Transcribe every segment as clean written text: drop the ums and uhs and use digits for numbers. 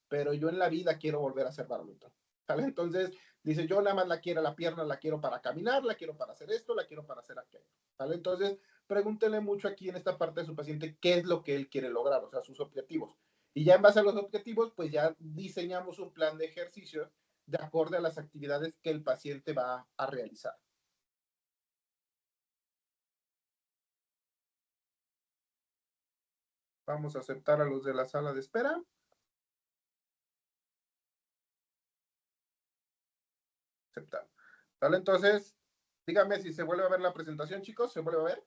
pero yo en la vida quiero volver a hacer badminton, ¿sale? Entonces, dice, yo nada más la quiero, la pierna la quiero para caminar, la quiero para hacer esto, la quiero para hacer aquello, ¿sale? Entonces, pregúntele mucho aquí en esta parte de su paciente qué es lo que él quiere lograr, o sea, sus objetivos. Y ya en base a los objetivos, pues ya diseñamos un plan de ejercicios de acuerdo a las actividades que el paciente va a realizar. Vamos a aceptar a los de la sala de espera. Aceptar. ¿Vale? Entonces, dígame si se vuelve a ver la presentación, chicos. ¿Se vuelve a ver?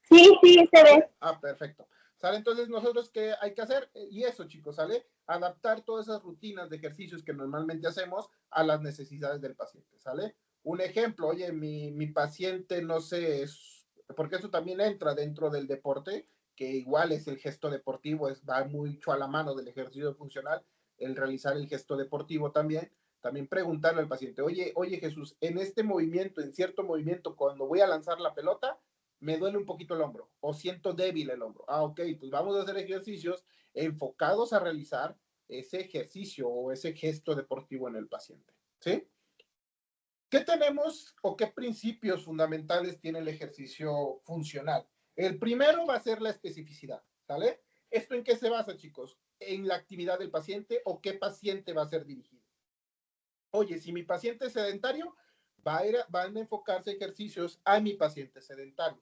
Sí, sí, se ve. Ah, perfecto. ¿Sale? Entonces, nosotros, ¿qué hay que hacer? Y eso, chicos, ¿sale? Adaptar todas esas rutinas de ejercicios que normalmente hacemos a las necesidades del paciente, ¿sale? Un ejemplo, oye, mi paciente, no sé, porque eso también entra dentro del deporte, que igual es el gesto deportivo, va mucho a la mano del ejercicio funcional, el realizar el gesto deportivo también preguntarle al paciente, oye Jesús, en este movimiento, en cierto movimiento, cuando voy a lanzar la pelota, me duele un poquito el hombro o siento débil el hombro. Ah, ok, pues vamos a hacer ejercicios enfocados a realizar ese ejercicio o ese gesto deportivo en el paciente. ¿Sí? ¿Qué tenemos o qué principios fundamentales tiene el ejercicio funcional? El primero va a ser la especificidad, ¿sale? ¿Esto en qué se basa, chicos? En la actividad del paciente o qué paciente va a ser dirigido. Oye, si mi paciente es sedentario, van a enfocarse ejercicios a mi paciente sedentario.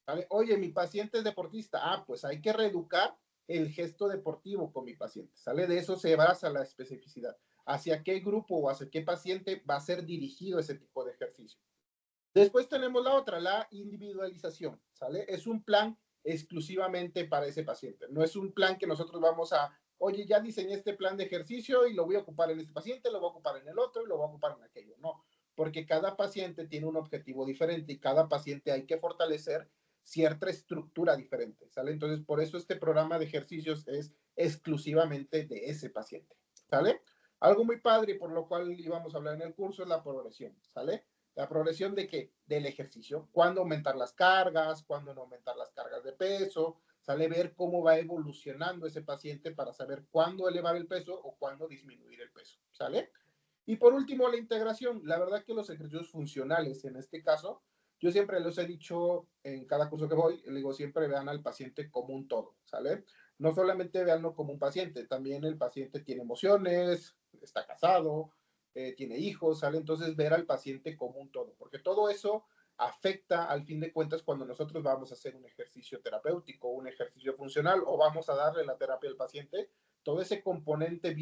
¿Vale? Oye, mi paciente es deportista. Ah, pues hay que reeducar el gesto deportivo con mi paciente. ¿Sale? De eso se basa la especificidad. ¿Hacia qué grupo o hacia qué paciente va a ser dirigido ese tipo de ejercicio? Después tenemos la otra, la individualización. ¿Sale? Es un plan exclusivamente para ese paciente. No es un plan que nosotros vamos a, oye, ya diseñé este plan de ejercicio y lo voy a ocupar en este paciente, lo voy a ocupar en el otro y lo voy a ocupar en aquello. No, porque cada paciente tiene un objetivo diferente y cada paciente hay que fortalecer cierta estructura diferente, ¿sale? Entonces, por eso este programa de ejercicios es exclusivamente de ese paciente, ¿sale? Algo muy padre, por lo cual íbamos a hablar en el curso, es la progresión, ¿sale? La progresión de qué? Del ejercicio. Cuándo aumentar las cargas, cuándo no aumentar las cargas de peso, sale ver cómo va evolucionando ese paciente para saber cuándo elevar el peso o cuándo disminuir el peso, ¿sale? Y por último, la integración. La verdad que los ejercicios funcionales, en este caso, yo siempre les he dicho en cada curso que voy, les digo, siempre vean al paciente como un todo, ¿sale? No solamente veanlo como un paciente, también el paciente tiene emociones, está casado, tiene hijos, ¿sale? Entonces ver al paciente como un todo, porque todo eso afecta al fin de cuentas cuando nosotros vamos a hacer un ejercicio terapéutico, un ejercicio funcional o vamos a darle la terapia al paciente, todo ese componente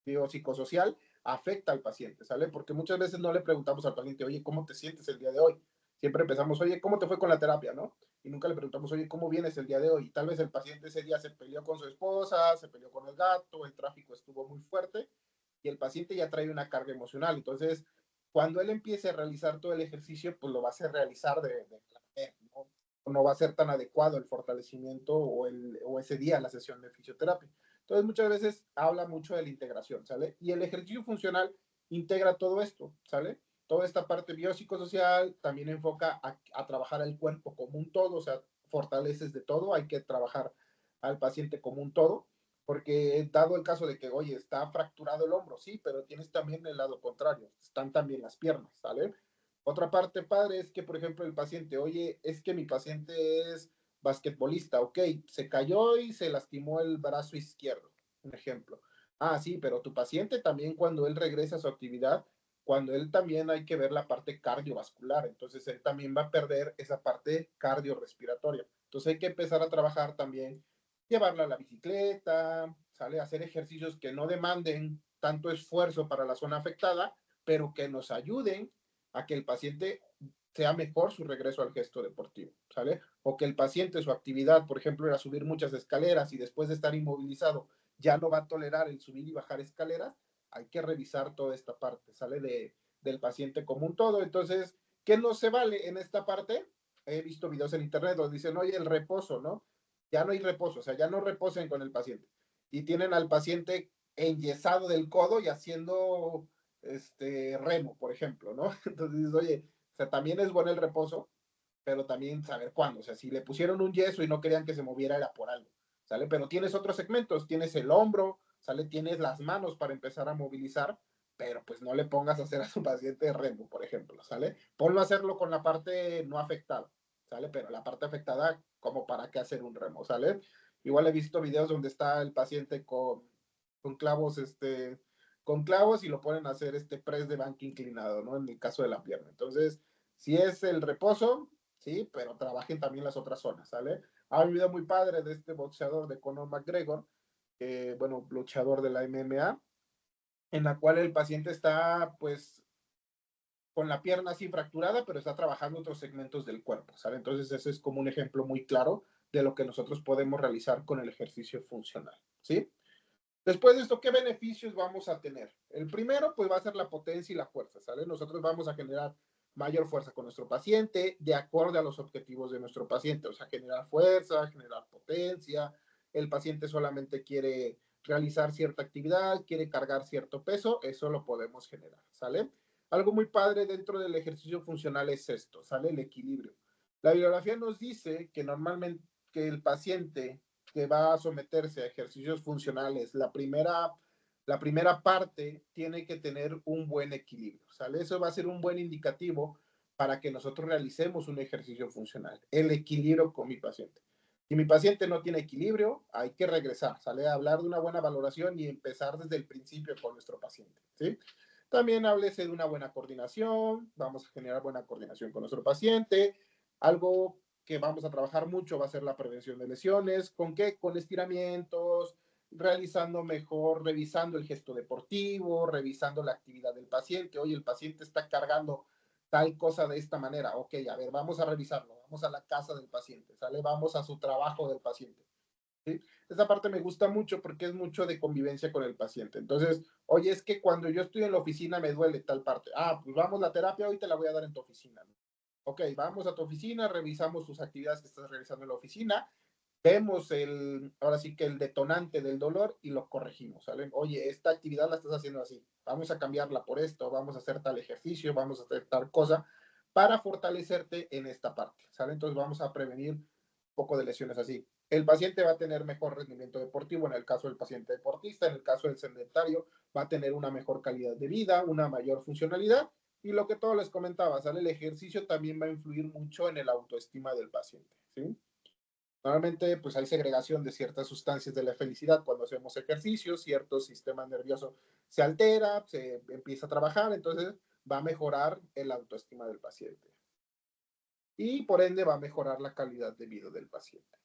biopsicosocial afecta al paciente, ¿sale? Porque muchas veces no le preguntamos al paciente, oye, ¿cómo te sientes el día de hoy? Siempre empezamos, oye, ¿cómo te fue con la terapia, no? Y nunca le preguntamos, oye, ¿cómo vienes el día de hoy? Y tal vez el paciente ese día se peleó con su esposa, se peleó con el gato, el tráfico estuvo muy fuerte y el paciente ya trae una carga emocional. Entonces, cuando él empiece a realizar todo el ejercicio, pues lo va a hacer realizar ¿no? No va a ser tan adecuado el fortalecimiento o ese día la sesión de fisioterapia. Entonces, muchas veces habla mucho de la integración, ¿sale? Y el ejercicio funcional integra todo esto, ¿sale? Toda esta parte biopsicosocial también enfoca a trabajar el cuerpo como un todo, o sea, fortaleces de todo, hay que trabajar al paciente como un todo, porque dado el caso de que, oye, está fracturado el hombro, sí, pero tienes también el lado contrario, están también las piernas, ¿sale? Otra parte padre es que, por ejemplo, el paciente, oye, es que mi paciente es basquetbolista, ok, se cayó y se lastimó el brazo izquierdo, un ejemplo. Ah, sí, pero tu paciente también cuando él regresa a su actividad, cuando él también hay que ver la parte cardiovascular, entonces él también va a perder esa parte cardiorrespiratoria. Entonces hay que empezar a trabajar también, llevarla a la bicicleta, ¿sale? Hacer ejercicios que no demanden tanto esfuerzo para la zona afectada, pero que nos ayuden a que el paciente sea mejor su regreso al gesto deportivo, ¿sale? O que el paciente, su actividad, por ejemplo, era subir muchas escaleras y después de estar inmovilizado ya no va a tolerar el subir y bajar escaleras, hay que revisar toda esta parte, ¿sale? Del paciente como un todo. Entonces, ¿qué no se vale en esta parte? He visto videos en internet donde dicen, oye, el reposo, ¿no? Ya no hay reposo, o sea, ya no reposen con el paciente. Y tienen al paciente enyesado del codo y haciendo remo, por ejemplo, ¿no? Entonces dices, oye, o sea, también es bueno el reposo, pero también saber cuándo. O sea, si le pusieron un yeso y no querían que se moviera, era por algo. ¿sale? Pero tienes otros segmentos, tienes el hombro, ¿sale? Tienes las manos para empezar a movilizar, pero pues no le pongas a hacer a su paciente remo, por ejemplo, ¿sale? Ponlo a hacerlo con la parte no afectada, ¿sale? Pero la parte afectada, como para qué hacer un remo, ¿sale? Igual he visto videos donde está el paciente con clavos, con clavos y lo ponen a hacer press de banca inclinado, ¿no? En el caso de la pierna. Entonces, si es el reposo, sí, pero trabajen también las otras zonas, ¿sale? Hay un video muy padre de este boxeador de Conor McGregor, bueno, luchador de la MMA, en la cual el paciente está, pues, con la pierna así fracturada, pero está trabajando otros segmentos del cuerpo, ¿sale? Entonces, ese es como un ejemplo muy claro de lo que nosotros podemos realizar con el ejercicio funcional, ¿sí? Después de esto, ¿qué beneficios vamos a tener? El primero, pues va a ser la potencia y la fuerza, ¿sale? Nosotros vamos a generar mayor fuerza con nuestro paciente de acuerdo a los objetivos de nuestro paciente, o sea, generar fuerza, generar potencia. El paciente solamente quiere realizar cierta actividad, quiere cargar cierto peso, eso lo podemos generar, ¿sale? Algo muy padre dentro del ejercicio funcional es esto, ¿sale? El equilibrio. La bibliografía nos dice que normalmente que el paciente que va a someterse a ejercicios funcionales, la primera parte tiene que tener un buen equilibrio, ¿sale? Eso va a ser un buen indicativo para que nosotros realicemos un ejercicio funcional, el equilibrio con mi paciente. Si mi paciente no tiene equilibrio, hay que regresar, ¿sale? A hablar de una buena valoración y empezar desde el principio con nuestro paciente, ¿sí? También háblese de una buena coordinación, vamos a generar buena coordinación con nuestro paciente, algo que vamos a trabajar mucho va a ser la prevención de lesiones. ¿Con qué? Con estiramientos, realizando mejor, revisando el gesto deportivo, revisando la actividad del paciente. Oye, el paciente está cargando tal cosa de esta manera. Ok, a ver, vamos a revisarlo. Vamos a la casa del paciente, ¿sale? Vamos a su trabajo del paciente. ¿Sí? Esa parte me gusta mucho porque es mucho de convivencia con el paciente. Entonces, oye, es que cuando yo estoy en la oficina me duele tal parte. Ah, pues vamos, la terapia hoy te la voy a dar en tu oficina, ¿no? Ok, vamos a tu oficina, revisamos tus actividades que estás realizando en la oficina, vemos ahora sí que el detonante del dolor y lo corregimos, ¿sale? Oye, esta actividad la estás haciendo así, vamos a cambiarla por esto, vamos a hacer tal ejercicio, vamos a hacer tal cosa para fortalecerte en esta parte, ¿sale? Entonces vamos a prevenir un poco de lesiones así. El paciente va a tener mejor rendimiento deportivo en el caso del paciente deportista, en el caso del sedentario va a tener una mejor calidad de vida, una mayor funcionalidad y lo que todos les comentaba, ¿sale? El ejercicio también va a influir mucho en el autoestima del paciente, ¿sí? Normalmente, pues hay segregación de ciertas sustancias de la felicidad cuando hacemos ejercicio, cierto sistema nervioso se altera, se empieza a trabajar, entonces va a mejorar el autoestima del paciente. Y por ende va a mejorar la calidad de vida del paciente.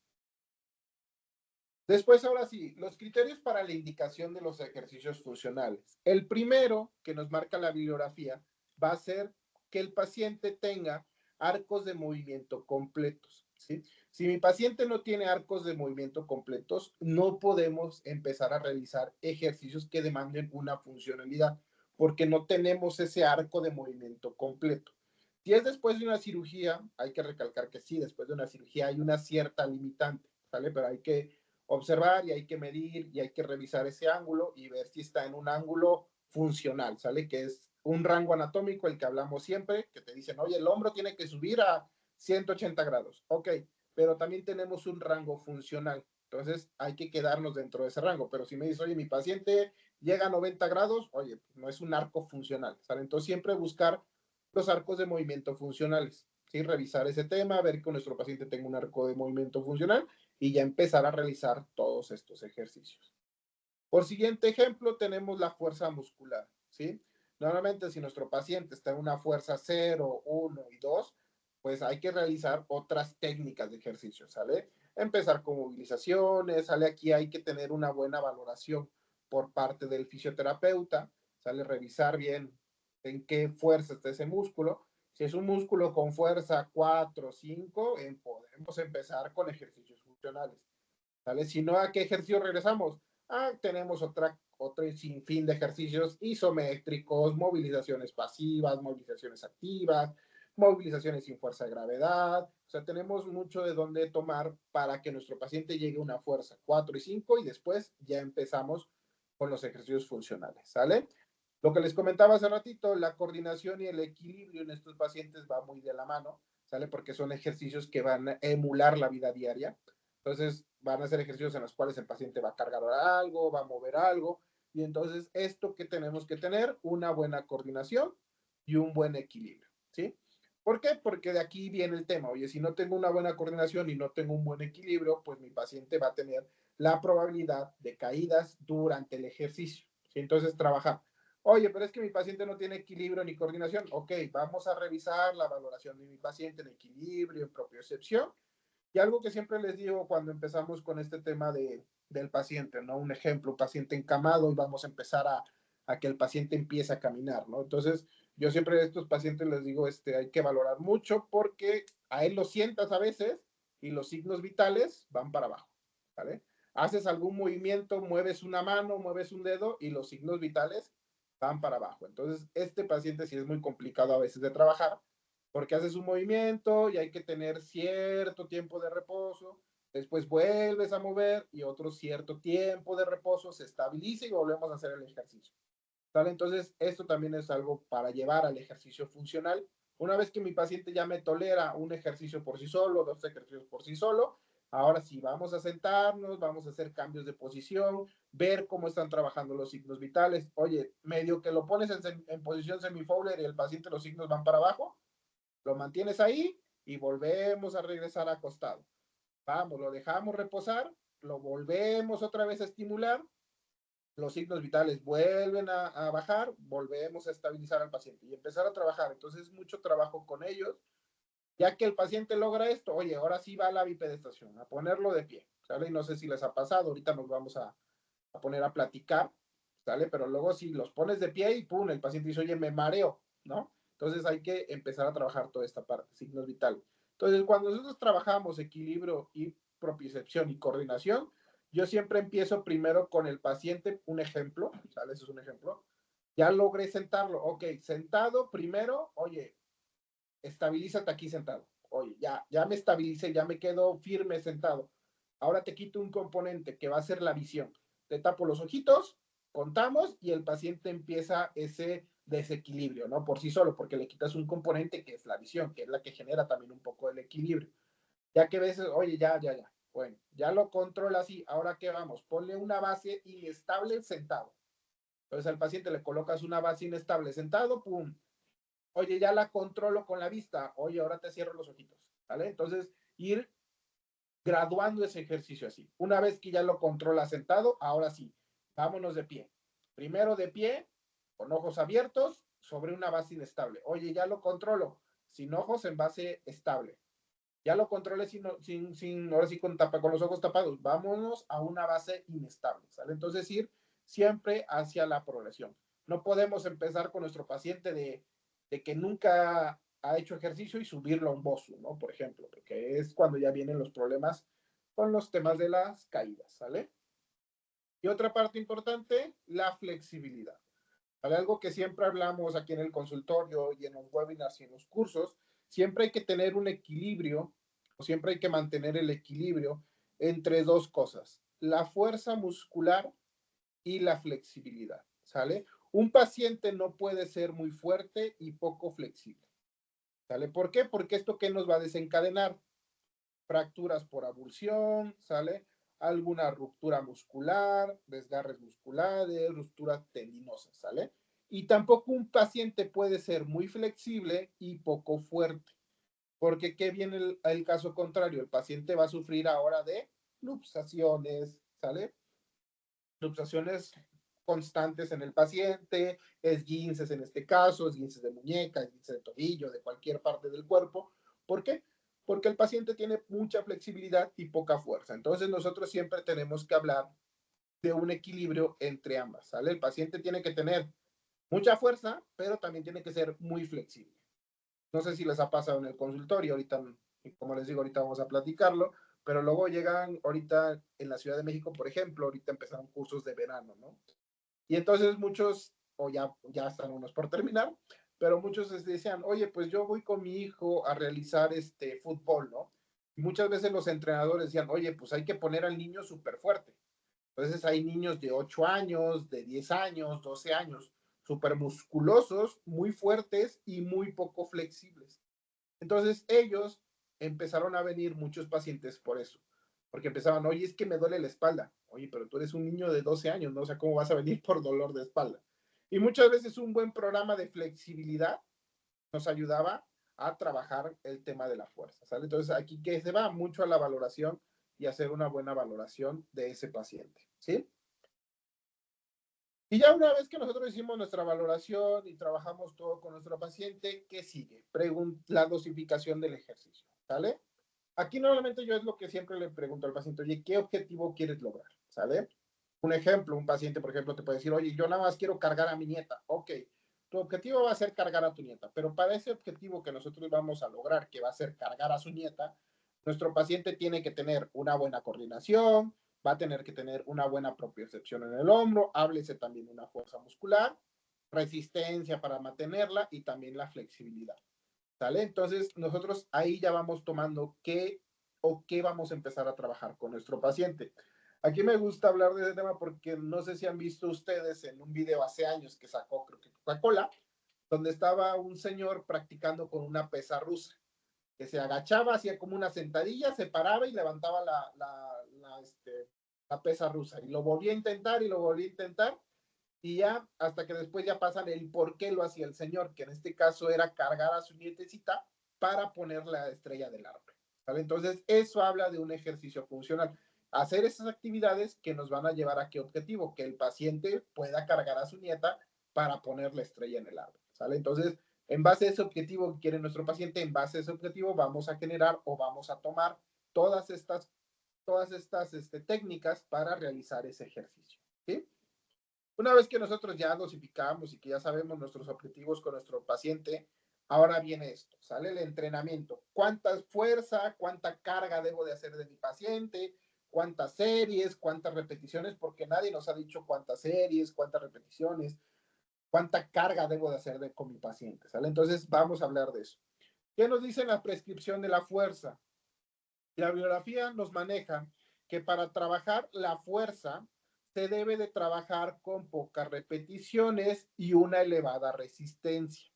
Después, ahora sí, los criterios para la indicación de los ejercicios funcionales. El primero que nos marca la bibliografía va a ser que el paciente tenga arcos de movimiento completos, ¿sí? Si mi paciente no tiene arcos de movimiento completos, no podemos empezar a realizar ejercicios que demanden una funcionalidad, porque no tenemos ese arco de movimiento completo. Si es después de una cirugía, hay que recalcar que sí, después de una cirugía hay una cierta limitante, ¿sale? Pero hay que observar y hay que medir y hay que revisar ese ángulo y ver si está en un ángulo funcional, ¿sale? Que es un rango anatómico, el que hablamos siempre, que te dicen, oye, el hombro tiene que subir a 180 grados. Ok, pero también tenemos un rango funcional. Entonces hay que quedarnos dentro de ese rango. Pero si me dices, oye, mi paciente llega a 90 grados, oye, no es un arco funcional, ¿sale? Entonces siempre buscar los arcos de movimiento funcionales, ¿sí? Revisar ese tema, ver que nuestro paciente tenga un arco de movimiento funcional y ya empezar a realizar todos estos ejercicios. Por siguiente ejemplo, tenemos la fuerza muscular, ¿sí? Normalmente si nuestro paciente está en una fuerza 0, 1 y 2, pues hay que realizar otras técnicas de ejercicio, ¿sale? Empezar con movilizaciones, ¿sale? Aquí hay que tener una buena valoración por parte del fisioterapeuta, ¿sale? Revisar bien en qué fuerza está ese músculo. Si es un músculo con fuerza 4, 5, podemos empezar con ejercicios funcionales, ¿sale? Si no, ¿a qué ejercicio regresamos? Ah, tenemos otro sinfín de ejercicios isométricos, movilizaciones pasivas, movilizaciones activas, movilizaciones sin fuerza de gravedad. O sea, tenemos mucho de dónde tomar para que nuestro paciente llegue a una fuerza 4 y 5 y después ya empezamos con los ejercicios funcionales, ¿sale? Lo que les comentaba hace ratito, la coordinación y el equilibrio en estos pacientes va muy de la mano, ¿sale? Porque son ejercicios que van a emular la vida diaria. Entonces, van a ser ejercicios en los cuales el paciente va a cargar algo, va a mover algo, y entonces esto que tenemos que tener, una buena coordinación y un buen equilibrio, ¿sí? ¿Por qué? Porque de aquí viene el tema. Oye, si no tengo una buena coordinación y no tengo un buen equilibrio, pues mi paciente va a tener la probabilidad de caídas durante el ejercicio, ¿sí? Entonces, trabajar. Oye, pero es que mi paciente no tiene equilibrio ni coordinación. Ok, vamos a revisar la valoración de mi paciente en equilibrio, en propiocepción. Y algo que siempre les digo cuando empezamos con este tema del paciente, ¿no? Un ejemplo, un paciente encamado y vamos a empezar a que el paciente empiece a caminar, ¿no? Entonces, yo siempre a estos pacientes les digo, hay que valorar mucho porque a él lo sientas a veces y los signos vitales van para abajo, ¿vale? Haces algún movimiento, mueves una mano, mueves un dedo y los signos vitales van para abajo. Entonces, este paciente sí es muy complicado a veces de trabajar porque haces un movimiento y hay que tener cierto tiempo de reposo, después vuelves a mover y otro cierto tiempo de reposo, se estabiliza y volvemos a hacer el ejercicio. ¿Sale? Entonces, esto también es algo para llevar al ejercicio funcional. Una vez que mi paciente ya me tolera un ejercicio por sí solo, dos ejercicios por sí solo, ahora sí, vamos a sentarnos, vamos a hacer cambios de posición, ver cómo están trabajando los signos vitales. Oye, medio que lo pones en posición semifowler y el paciente los signos van para abajo, lo mantienes ahí y volvemos a regresar acostado. Vamos, lo dejamos reposar, lo volvemos otra vez a estimular, los signos vitales vuelven a bajar, volvemos a estabilizar al paciente y empezar a trabajar. Entonces, mucho trabajo con ellos. Ya que el paciente logra esto, oye, ahora sí va a la bipedestación, a ponerlo de pie, ¿sale? Y no sé si les ha pasado, ahorita nos vamos a poner a platicar, ¿sale? Pero luego si los pones de pie y pum, el paciente dice, oye, me mareo, ¿no? Entonces hay que empezar a trabajar toda esta parte, signos vitales. Entonces, cuando nosotros trabajamos equilibrio y propiocepción y coordinación, yo siempre empiezo primero con el paciente, un ejemplo, ¿sale? Eso es un ejemplo. Ya logré sentarlo, ok, sentado primero, oye, estabilízate aquí sentado. Oye, ya me estabilicé, ya me quedo firme sentado. Ahora te quito un componente que va a ser la visión. Te tapo los ojitos, contamos y el paciente empieza ese desequilibrio, ¿no? Por sí solo, porque le quitas un componente que es la visión, que es la que genera también un poco el equilibrio. Ya que ves, oye, ya. Bueno, ya lo controla así. Ahora, ¿qué vamos? Ponle una base inestable sentado. Entonces al paciente le colocas una base inestable sentado, pum, oye, ya la controlo con la vista, oye, ahora te cierro los ojitos, ¿vale? Entonces, ir graduando ese ejercicio así. Una vez que ya lo controla sentado, ahora sí, vámonos de pie. Primero de pie, con ojos abiertos, sobre una base inestable. Oye, ya lo controlo, sin ojos en base estable. Ya lo controlé ahora sí con los ojos tapados. Vámonos a una base inestable, ¿sale? Entonces, ir siempre hacia la progresión. No podemos empezar con nuestro paciente de que nunca ha hecho ejercicio y subirlo a un bosu, ¿no? Por ejemplo, porque es cuando ya vienen los problemas con los temas de las caídas, ¿sale? Y otra parte importante, la flexibilidad. ¿Vale? Algo que siempre hablamos aquí en el consultorio y en los webinars y en los cursos, siempre hay que tener un equilibrio, o siempre hay que mantener el equilibrio entre dos cosas, la fuerza muscular y la flexibilidad, ¿sale? Un paciente no puede ser muy fuerte y poco flexible, ¿sale? ¿Por qué? Porque esto que nos va a desencadenar fracturas por abulsión, ¿sale? Alguna ruptura muscular, desgarres musculares, rupturas tendinosas, ¿sale? Y tampoco un paciente puede ser muy flexible y poco fuerte, porque ¿qué viene el caso contrario? El paciente va a sufrir ahora de luxaciones, ¿sale? Luxaciones constantes en el paciente, esguinces en este caso, esguinces de muñeca, esguinces de tobillo, de cualquier parte del cuerpo. ¿Por qué? Porque el paciente tiene mucha flexibilidad y poca fuerza. Entonces nosotros siempre tenemos que hablar de un equilibrio entre ambas, ¿sale? El paciente tiene que tener mucha fuerza, pero también tiene que ser muy flexible. No sé si les ha pasado en el consultorio, ahorita, como les digo, ahorita vamos a platicarlo, pero luego llegan ahorita en la Ciudad de México, por ejemplo, ahorita empezaron cursos de verano, ¿no? Y entonces muchos, o ya están unos por terminar, pero muchos les decían, oye, pues yo voy con mi hijo a realizar este fútbol, ¿no? Y muchas veces los entrenadores decían, oye, pues hay que poner al niño súper fuerte. Entonces hay niños de 8 años, de 10 años, 12 años, súper musculosos, muy fuertes y muy poco flexibles. Entonces ellos empezaron a venir muchos pacientes por eso, porque empezaban, oye, es que me duele la espalda. Oye, pero tú eres un niño de 12 años, ¿no? O sea, ¿cómo vas a venir por dolor de espalda? Y muchas veces un buen programa de flexibilidad nos ayudaba a trabajar el tema de la fuerza, ¿sale? Entonces, aquí que se va mucho a la valoración y hacer una buena valoración de ese paciente, ¿sí? Y ya una vez que nosotros hicimos nuestra valoración y trabajamos todo con nuestro paciente, ¿qué sigue? La dosificación del ejercicio, ¿sale? Aquí normalmente yo es lo que siempre le pregunto al paciente, oye, ¿qué objetivo quieres lograr? ¿Sale? Un ejemplo, un paciente, por ejemplo, te puede decir, oye, yo nada más quiero cargar a mi nieta. Ok, tu objetivo va a ser cargar a tu nieta, pero para ese objetivo que nosotros vamos a lograr, que va a ser cargar a su nieta, nuestro paciente tiene que tener una buena coordinación, va a tener que tener una buena propiocepción en el hombro, háblese también una fuerza muscular, resistencia para mantenerla y también la flexibilidad. ¿Sale? Entonces, nosotros ahí ya vamos tomando qué o qué vamos a empezar a trabajar con nuestro paciente. Aquí me gusta hablar de ese tema porque no sé si han visto ustedes en un video hace años que sacó, creo que Coca-Cola, donde estaba un señor practicando con una pesa rusa, que se agachaba, hacía como una sentadilla, se paraba y levantaba la pesa rusa. Y lo volvía a intentar y lo volvía a intentar y ya hasta que después ya pasan el por qué lo hacía el señor, que en este caso era cargar a su nietecita para poner la estrella del árbol. ¿Vale? Entonces, eso habla de un ejercicio funcional. Hacer esas actividades que nos van a llevar a qué objetivo, que el paciente pueda cargar a su nieta para poner la estrella en el árbol. ¿Sale? Entonces, en base a ese objetivo que quiere nuestro paciente, en base a ese objetivo vamos a generar o vamos a tomar todas estas técnicas para realizar ese ejercicio. ¿Sí? Una vez que nosotros ya dosificamos y que ya sabemos nuestros objetivos con nuestro paciente, ahora viene esto, ¿sale? El entrenamiento. ¿Cuánta fuerza, cuánta carga debo de hacer de mi paciente? ¿Cuántas series, cuántas repeticiones? Porque nadie nos ha dicho cuántas series, cuántas repeticiones, cuánta carga debo de hacer con mi paciente, ¿sale? Entonces vamos a hablar de eso. ¿Qué nos dice la prescripción de la fuerza? La bibliografía nos maneja que para trabajar la fuerza se debe de trabajar con pocas repeticiones y una elevada resistencia,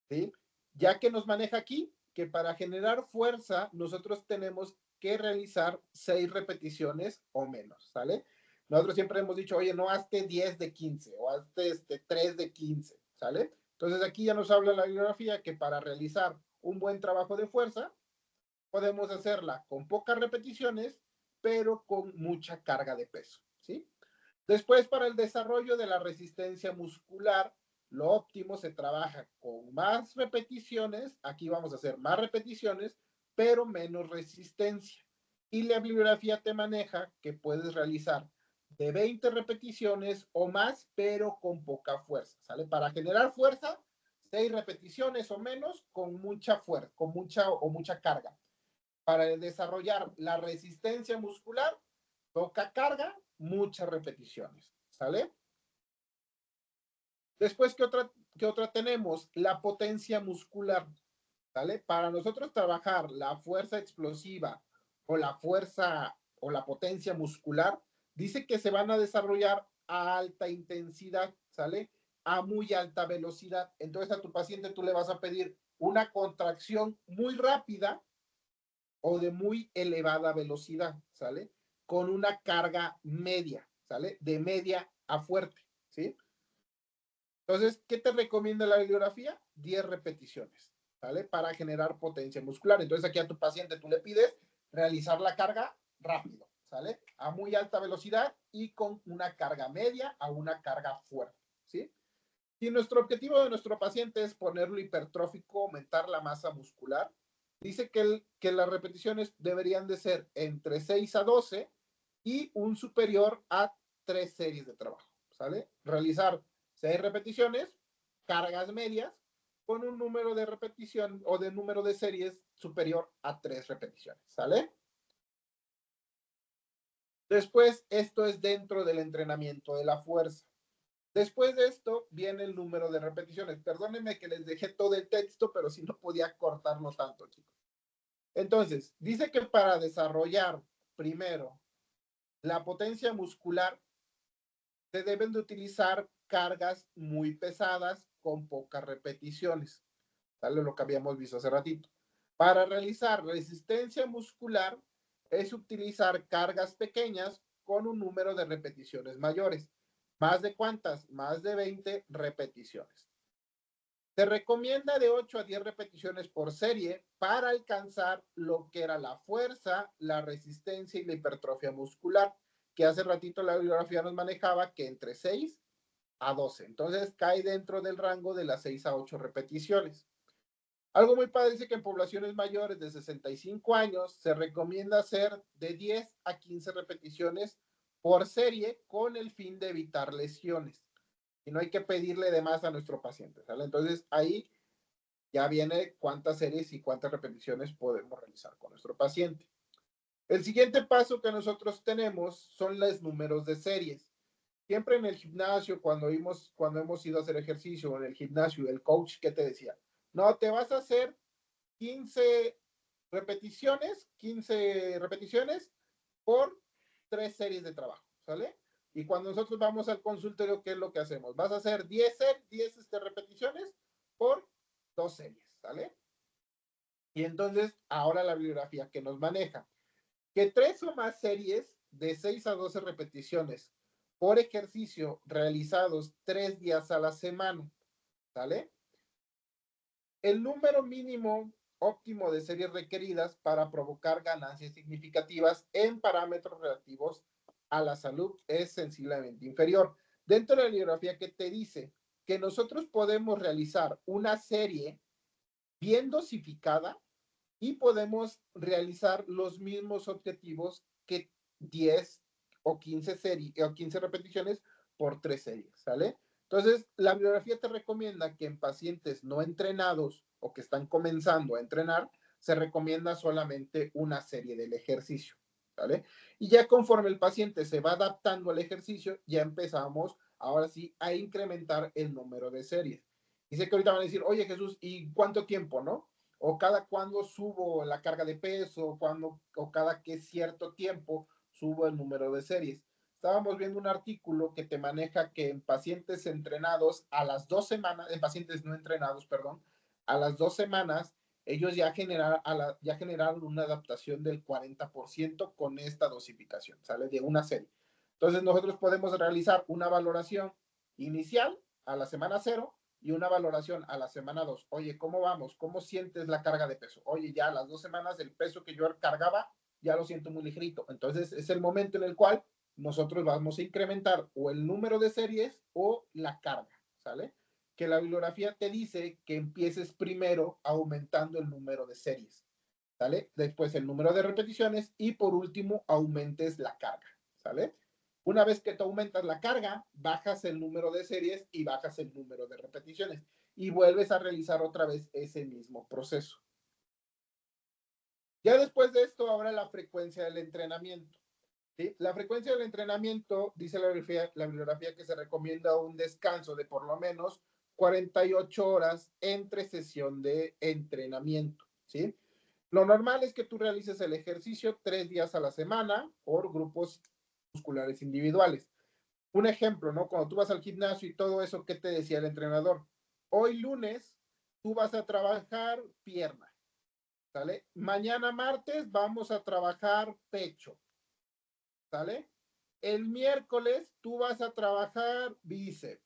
¿sí? Ya que nos maneja aquí que para generar fuerza nosotros tenemos que realizar 6 repeticiones o menos, ¿sale? Nosotros siempre hemos dicho, oye, no hazte 10 de 15 o hazte 3 de 15, ¿sale? Entonces aquí ya nos habla la bibliografía que para realizar un buen trabajo de fuerza podemos hacerla con pocas repeticiones, pero con mucha carga de peso, ¿sí? Después, para el desarrollo de la resistencia muscular, lo óptimo se trabaja con más repeticiones, aquí vamos a hacer más repeticiones, pero menos resistencia. Y la bibliografía te maneja que puedes realizar de 20 repeticiones o más, pero con poca fuerza, ¿sale? Para generar fuerza, 6 repeticiones o menos con mucha fuerza, con mucha carga. Para desarrollar la resistencia muscular, poca carga, muchas repeticiones. ¿Sale? Después, ¿qué otra tenemos? La potencia muscular. ¿Sale? Para nosotros trabajar la fuerza explosiva o la fuerza o la potencia muscular, dice que se van a desarrollar a alta intensidad, ¿sale? A muy alta velocidad. Entonces a tu paciente tú le vas a pedir una contracción muy rápida o de muy elevada velocidad, ¿sale? Con una carga media, ¿sale? De media a fuerte, ¿sí? Entonces, ¿qué te recomienda la bibliografía? 10 repeticiones, ¿sale? Para generar potencia muscular. Entonces, aquí a tu paciente tú le pides realizar la carga rápido, ¿sale? A muy alta velocidad y con una carga media a una carga fuerte, ¿sí? Si nuestro objetivo de nuestro paciente es ponerlo hipertrófico, aumentar la masa muscular, dice que las repeticiones deberían de ser entre 6 a 12 y un superior a 3 series de trabajo, ¿sale? Realizar 6 repeticiones, cargas medias, con un número de repetición o de número de series superior a 3 repeticiones, ¿sale? Después, esto es dentro del entrenamiento de la fuerza. Después de esto viene el número de repeticiones. Perdónenme que les dejé todo el texto, pero si no podía cortarlo tanto, chicos. Entonces, dice que para desarrollar primero la potencia muscular, se deben de utilizar cargas muy pesadas con pocas repeticiones. ¿Sale? Lo que habíamos visto hace ratito. Para realizar resistencia muscular, es utilizar cargas pequeñas con un número de repeticiones mayores. ¿Más de cuántas? Más de 20 repeticiones. Se recomienda de 8 a 10 repeticiones por serie para alcanzar lo que era la fuerza, la resistencia y la hipertrofia muscular, que hace ratito la bibliografía nos manejaba que entre 6 a 12. Entonces cae dentro del rango de las 6 a 8 repeticiones. Algo muy padre dice que en poblaciones mayores de 65 años se recomienda hacer de 10 a 15 repeticiones por serie con el fin de evitar lesiones. Y no hay que pedirle de más a nuestro paciente, ¿sale? Entonces ahí ya viene cuántas series y cuántas repeticiones podemos realizar con nuestro paciente. El siguiente paso que nosotros tenemos son los números de series. Siempre en el gimnasio, cuando hemos ido a hacer ejercicio o en el gimnasio, el coach, ¿qué te decía? No, te vas a hacer 15 repeticiones por 3 series de trabajo, ¿sale? Y cuando nosotros vamos al consultorio, ¿qué es lo que hacemos? Vas a hacer 10 repeticiones por 2 series, ¿sale? Y entonces, ahora la bibliografía que nos maneja, que 3 o más series de 6 a 12 repeticiones por ejercicio realizados 3 días a la semana, ¿sale? El número mínimo óptimo de series requeridas para provocar ganancias significativas en parámetros relativos a la salud es sensiblemente inferior. Dentro de la bibliografía que te dice que nosotros podemos realizar una serie bien dosificada y podemos realizar los mismos objetivos que 10 o 15 series o 15 repeticiones por 3 series, ¿sale? Entonces, la bibliografía te recomienda que en pacientes no entrenados o que están comenzando a entrenar, se recomienda solamente una serie del ejercicio, ¿vale? Y ya conforme el paciente se va adaptando al ejercicio, ya empezamos ahora sí a incrementar el número de series. Y sé que ahorita van a decir, oye Jesús, ¿y cuánto tiempo, no? O cada cuándo subo la carga de peso, o cada qué cierto tiempo subo el número de series. Estábamos viendo un artículo que te maneja que en pacientes entrenados a las 2 semanas, en pacientes no entrenados, perdón, a las 2 semanas, ellos ya generaron una adaptación del 40% con esta dosificación, ¿sale? De una serie. Entonces nosotros podemos realizar una valoración inicial a la semana 0 y una valoración a la semana 2. Oye, ¿cómo vamos? ¿Cómo sientes la carga de peso? Oye, ya a las 2 semanas el peso que yo cargaba ya lo siento muy ligerito. Entonces es el momento en el cual nosotros vamos a incrementar o el número de series o la carga, ¿sale? Que la bibliografía te dice que empieces primero aumentando el número de series, ¿sale? Después el número de repeticiones y por último aumentes la carga, ¿sale? Una vez que tú aumentas la carga, bajas el número de series y bajas el número de repeticiones y vuelves a realizar otra vez ese mismo proceso. Ya después de esto, ahora la frecuencia del entrenamiento. ¿Sí? La frecuencia del entrenamiento, dice la bibliografía que se recomienda un descanso de por lo menos 48 horas entre sesión de entrenamiento. ¿Sí? Lo normal es que tú realices el ejercicio 3 días a la semana por grupos musculares individuales. Un ejemplo, ¿no? Cuando tú vas al gimnasio y todo eso, ¿qué te decía el entrenador? Hoy lunes tú vas a trabajar pierna, ¿sale? Mañana martes vamos a trabajar pecho, ¿sale? El miércoles tú vas a trabajar bíceps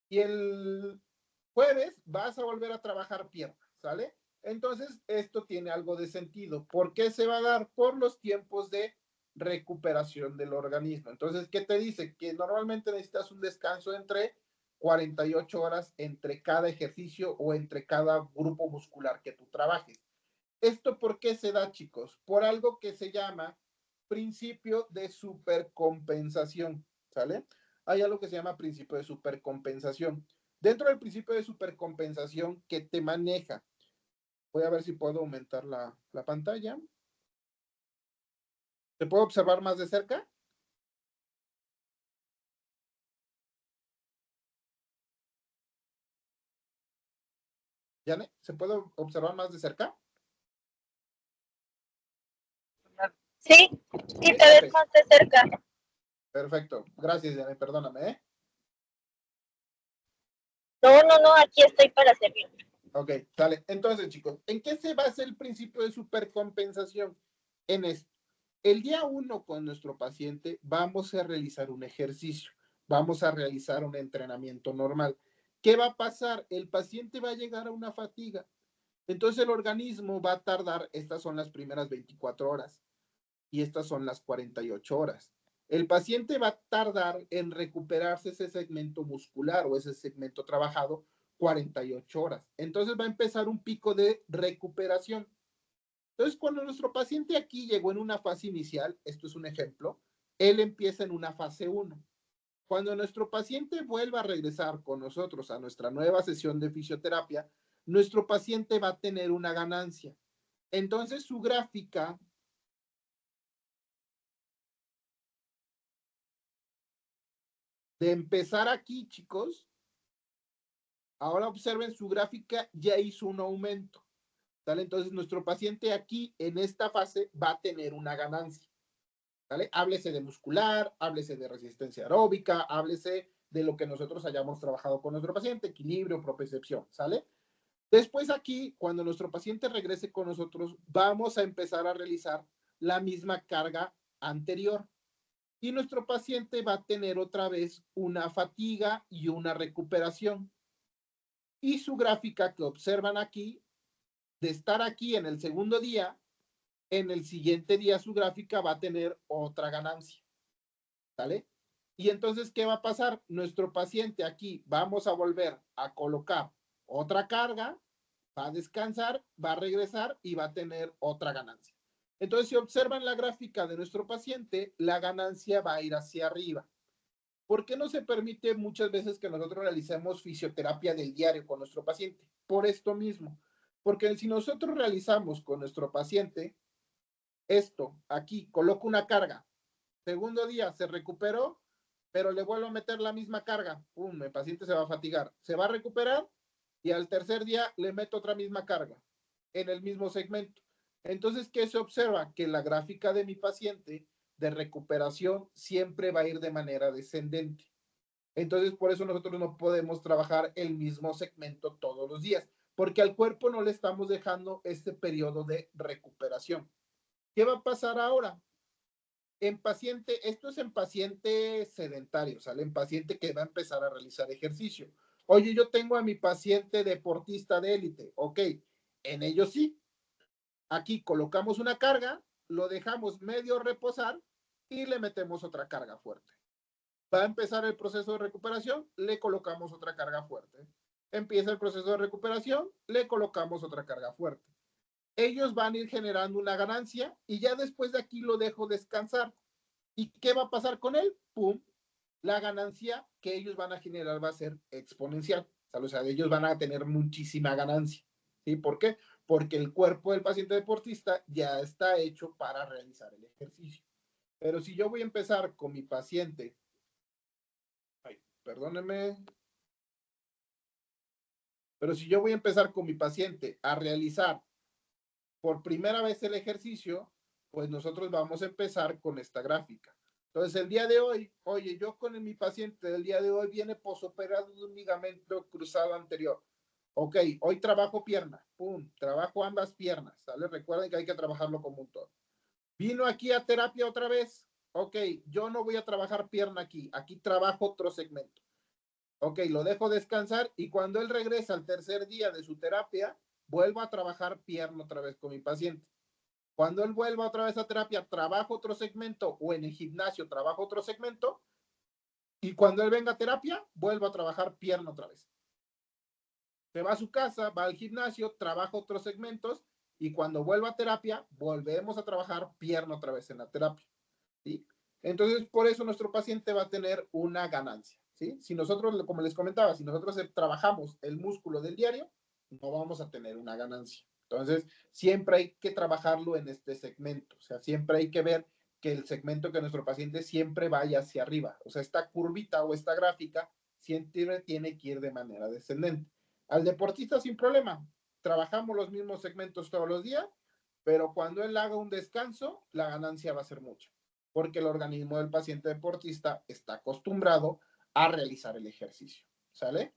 y el jueves vas a volver a trabajar pierna, ¿sale? Entonces, esto tiene algo de sentido. ¿Por qué se va a dar? Por los tiempos de recuperación del organismo. Entonces, ¿qué te dice? Que normalmente necesitas un descanso entre 48 horas entre cada ejercicio o entre cada grupo muscular que tú trabajes. ¿Esto por qué se da, chicos? Por algo que se llama principio de supercompensación, ¿sale? Hay algo que se llama principio de supercompensación. Dentro del principio de supercompensación que te maneja, voy a ver si puedo aumentar la pantalla. ¿Se puede observar más de cerca? ¿Yane? ¿Se puede observar más de cerca? Sí, sí, te ves más de cerca. Perfecto. Gracias, Yane. Perdóname, ¿eh? No, aquí estoy para servir. Ok, sale. Entonces, chicos, ¿en qué se basa el principio de supercompensación? En esto. El día 1 con nuestro paciente vamos a realizar un ejercicio, vamos a realizar un entrenamiento normal. ¿Qué va a pasar? El paciente va a llegar a una fatiga. Entonces el organismo va a tardar, estas son las primeras 24 horas y estas son las 48 horas. El paciente va a tardar en recuperarse ese segmento muscular o ese segmento trabajado 48 horas. Entonces va a empezar un pico de recuperación. Entonces, cuando nuestro paciente aquí llegó en una fase inicial, esto es un ejemplo, él empieza en una fase 1. Cuando nuestro paciente vuelva a regresar con nosotros a nuestra nueva sesión de fisioterapia, nuestro paciente va a tener una ganancia. Entonces, su gráfica de empezar aquí, chicos, ahora observen su gráfica, ya hizo un aumento. ¿Sale? Entonces, nuestro paciente aquí en esta fase va a tener una ganancia. ¿Vale? Háblese de muscular, háblese de resistencia aeróbica, háblese de lo que nosotros hayamos trabajado con nuestro paciente, equilibrio, propriocepción, ¿sale? Después aquí, cuando nuestro paciente regrese con nosotros, vamos a empezar a realizar la misma carga anterior. Y nuestro paciente va a tener otra vez una fatiga y una recuperación. Y su gráfica que observan aquí, de estar aquí en el segundo día, en el siguiente día su gráfica va a tener otra ganancia. ¿Sale? Y entonces, ¿qué va a pasar? Nuestro paciente aquí, vamos a volver a colocar otra carga, va a descansar, va a regresar y va a tener otra ganancia. Entonces, si observan la gráfica de nuestro paciente, la ganancia va a ir hacia arriba. ¿Por qué no se permite muchas veces que nosotros realicemos fisioterapia del diario con nuestro paciente? Por esto mismo. Porque si nosotros realizamos con nuestro paciente esto, aquí, coloco una carga, segundo día se recuperó, pero le vuelvo a meter la misma carga, pum, el paciente se va a fatigar, se va a recuperar y al tercer día le meto otra misma carga en el mismo segmento. Entonces, ¿qué se observa? Que la gráfica de mi paciente de recuperación siempre va a ir de manera descendente. Entonces, por eso nosotros no podemos trabajar el mismo segmento todos los días, porque al cuerpo no le estamos dejando este periodo de recuperación. ¿Qué va a pasar ahora? En paciente, esto es en paciente sedentario, ¿sale? En paciente que va a empezar a realizar ejercicio. Oye, yo tengo a mi paciente deportista de élite, ok, en ello sí. Aquí colocamos una carga, lo dejamos medio reposar y le metemos otra carga fuerte. Va a empezar el proceso de recuperación, le colocamos otra carga fuerte. Empieza el proceso de recuperación, le colocamos otra carga fuerte. Ellos van a ir generando una ganancia y ya después de aquí lo dejo descansar. ¿Y qué va a pasar con él? ¡Pum! La ganancia que ellos van a generar va a ser exponencial. O sea, ellos van a tener muchísima ganancia. ¿Sí? ¿Por qué? Porque el cuerpo del paciente deportista ya está hecho para realizar el ejercicio. Pero si yo voy a empezar con mi paciente, perdónenme, pero si yo voy a empezar con mi paciente a realizar por primera vez el ejercicio, pues nosotros vamos a empezar con esta gráfica. Entonces, el día de hoy, oye, yo con mi paciente del día de hoy viene posoperado de un ligamento cruzado anterior. Ok, hoy trabajo pierna, pum, trabajo ambas piernas, ¿sale? Recuerden que hay que trabajarlo como un todo. Vino aquí a terapia otra vez. Ok, yo no voy a trabajar pierna aquí, aquí trabajo otro segmento. Ok, lo dejo descansar y cuando él regresa al tercer día de su terapia, vuelvo a trabajar pierna otra vez con mi paciente. Cuando él vuelva otra vez a terapia, trabajo otro segmento o en el gimnasio trabajo otro segmento y cuando él venga a terapia, vuelvo a trabajar pierna otra vez. Se va a su casa, va al gimnasio, trabaja otros segmentos y cuando vuelva a terapia, volvemos a trabajar pierna otra vez en la terapia. ¿Sí? Entonces, por eso nuestro paciente va a tener una ganancia. ¿Sí? Si nosotros, como les comentaba, si nosotros trabajamos el músculo del diario, no vamos a tener una ganancia. Entonces, siempre hay que trabajarlo en este segmento. O sea, siempre hay que ver que el segmento que nuestro paciente siempre vaya hacia arriba. O sea, esta curvita o esta gráfica siempre tiene que ir de manera descendente. Al deportista sin problema. Trabajamos los mismos segmentos todos los días, pero cuando él haga un descanso, la ganancia va a ser mucha, porque el organismo del paciente deportista está acostumbrado a realizar el ejercicio. ¿Sale?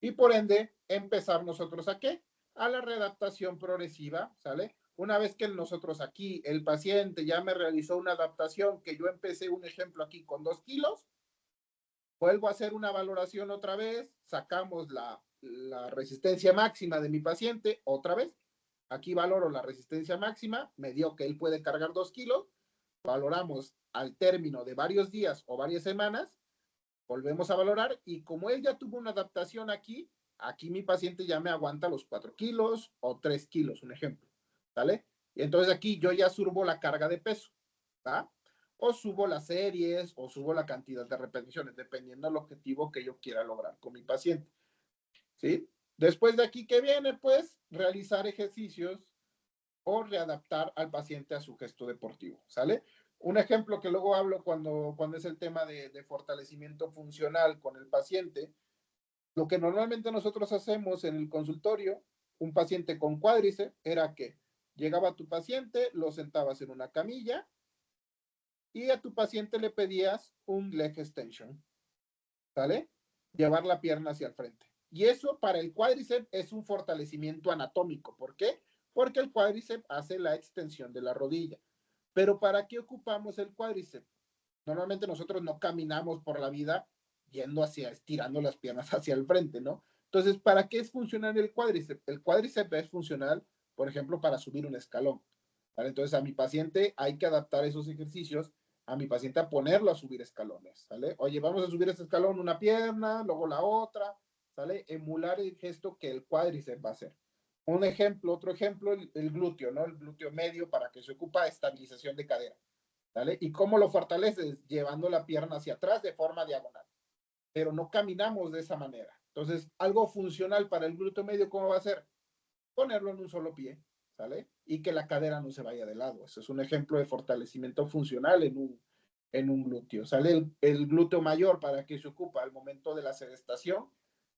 Y por ende, empezar nosotros a qué? a la readaptación progresiva, ¿sale? Una vez que nosotros aquí, el paciente ya me realizó una adaptación, que yo empecé un ejemplo aquí con 2 kilos, vuelvo a hacer una valoración otra vez, sacamos la resistencia máxima de mi paciente otra vez, aquí valoro la resistencia máxima, me dio que él puede cargar 2 kilos, valoramos al término de varios días o varias semanas, volvemos a valorar y como él ya tuvo una adaptación aquí, aquí mi paciente ya me aguanta los 4 kilos o 3 kilos, un ejemplo, ¿vale? Y entonces aquí yo ya subo la carga de peso, ¿va? O subo las series o subo la cantidad de repeticiones, dependiendo del objetivo que yo quiera lograr con mi paciente, ¿sí? Después de aquí, ¿qué viene? Pues realizar ejercicios o readaptar al paciente a su gesto deportivo, ¿sale? Un ejemplo que luego hablo cuando es el tema de fortalecimiento funcional con el paciente, lo que normalmente nosotros hacemos en el consultorio, un paciente con cuádriceps, era que llegaba tu paciente, lo sentabas en una camilla y a tu paciente le pedías un leg extension, ¿sale? Llevar la pierna hacia el frente. Y eso para el cuádriceps es un fortalecimiento anatómico. ¿Por qué? Porque el cuádriceps hace la extensión de la rodilla. Pero ¿para qué ocupamos el cuádriceps? Normalmente nosotros no caminamos por la vida yendo hacia, estirando las piernas hacia el frente, ¿no? Entonces, ¿para qué es funcional el cuádriceps? El cuádriceps es funcional, por ejemplo, para subir un escalón, ¿vale? Entonces, a mi paciente hay que adaptar esos ejercicios a mi paciente a ponerlo a subir escalones, ¿sale? Oye, vamos a subir este escalón una pierna, luego la otra, ¿sale? Emular el gesto que el cuádriceps va a hacer. Un ejemplo, otro ejemplo, el glúteo, ¿no? El glúteo medio para que se ocupa estabilización de cadera, ¿vale? ¿Y cómo lo fortaleces? Llevando la pierna hacia atrás de forma diagonal, pero no caminamos de esa manera. Entonces, algo funcional para el glúteo medio, ¿cómo va a ser? Ponerlo en un solo pie, ¿sale? Y que la cadera no se vaya de lado. Eso es un ejemplo de fortalecimiento funcional en un glúteo, ¿sale? El glúteo mayor, ¿para qué se ocupa? Al momento de la sedestación,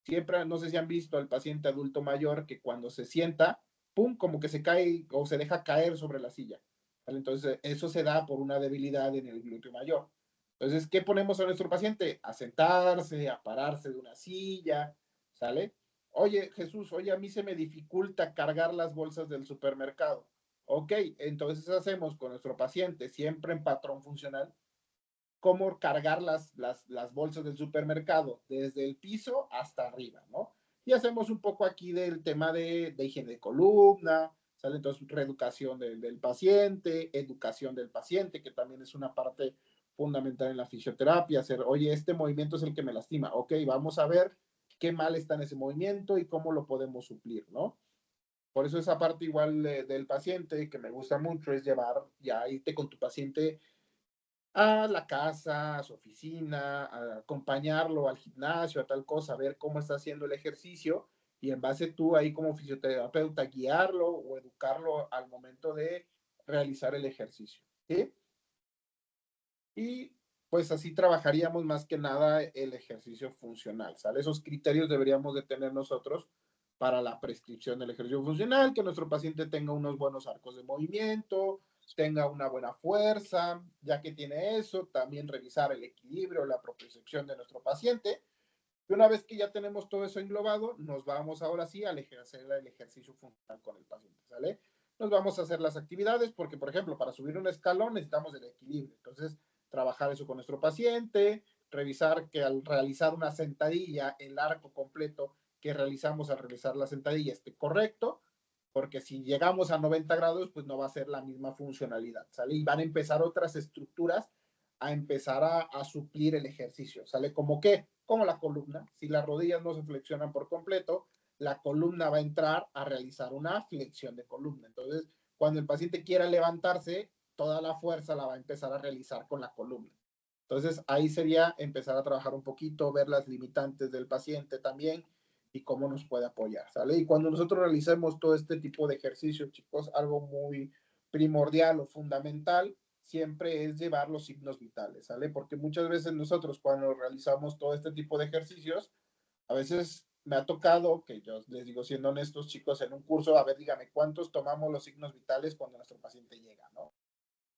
siempre, no sé si han visto al paciente adulto mayor que cuando se sienta, pum, como que se cae o se deja caer sobre la silla, ¿vale? Entonces, eso se da por una debilidad en el glúteo mayor. Entonces, ¿qué ponemos a nuestro paciente? A sentarse, a pararse de una silla, ¿sale? Oye, Jesús, oye, a mí se me dificulta cargar las bolsas del supermercado. Ok, entonces hacemos con nuestro paciente, siempre en patrón funcional, cómo cargar las bolsas del supermercado desde el piso hasta arriba, ¿no? Y hacemos un poco aquí del tema de higiene de columna, ¿sale? Entonces, reeducación del paciente, educación del paciente, que también es una parte fundamental en la fisioterapia, hacer, oye, este movimiento es el que me lastima, ok, vamos a ver qué mal está en ese movimiento y cómo lo podemos suplir, ¿no? Por eso esa parte igual del paciente que me gusta mucho es llevar, ya irte con tu paciente a la casa, a su oficina, a acompañarlo al gimnasio, a tal cosa, a ver cómo está haciendo el ejercicio y en base tú ahí como fisioterapeuta guiarlo o educarlo al momento de realizar el ejercicio, ¿sí? Y pues así trabajaríamos más que nada el ejercicio funcional, ¿sale? Esos criterios deberíamos de tener nosotros para la prescripción del ejercicio funcional, que nuestro paciente tenga unos buenos arcos de movimiento, tenga una buena fuerza, ya que tiene eso, también revisar el equilibrio, la propiocepción de nuestro paciente. Y una vez que ya tenemos todo eso englobado, nos vamos ahora sí a hacer el ejercicio funcional con el paciente, ¿sale? Nos vamos a hacer las actividades porque, por ejemplo, para subir un escalón necesitamos el equilibrio. Entonces, trabajar eso con nuestro paciente, revisar que al realizar una sentadilla, el arco completo que realizamos al realizar la sentadilla esté correcto, porque si llegamos a 90 grados, pues no va a ser la misma funcionalidad, ¿sale? Y van a empezar otras estructuras a empezar a suplir el ejercicio, ¿sale? ¿Como qué? Como la columna. Si las rodillas no se flexionan por completo, la columna va a entrar a realizar una flexión de columna. Entonces, cuando el paciente quiera levantarse, toda la fuerza la va a empezar a realizar con la columna. Entonces, ahí sería empezar a trabajar un poquito, ver las limitantes del paciente también y cómo nos puede apoyar, ¿sale? Y cuando nosotros realicemos todo este tipo de ejercicios, chicos, algo muy primordial o fundamental siempre es llevar los signos vitales, ¿sale? Porque muchas veces nosotros cuando realizamos todo este tipo de ejercicios, a veces me ha tocado, que yo les digo siendo honestos, chicos, en un curso, a ver, dígame, ¿cuántos tomamos los signos vitales cuando nuestro paciente llega, ¿no?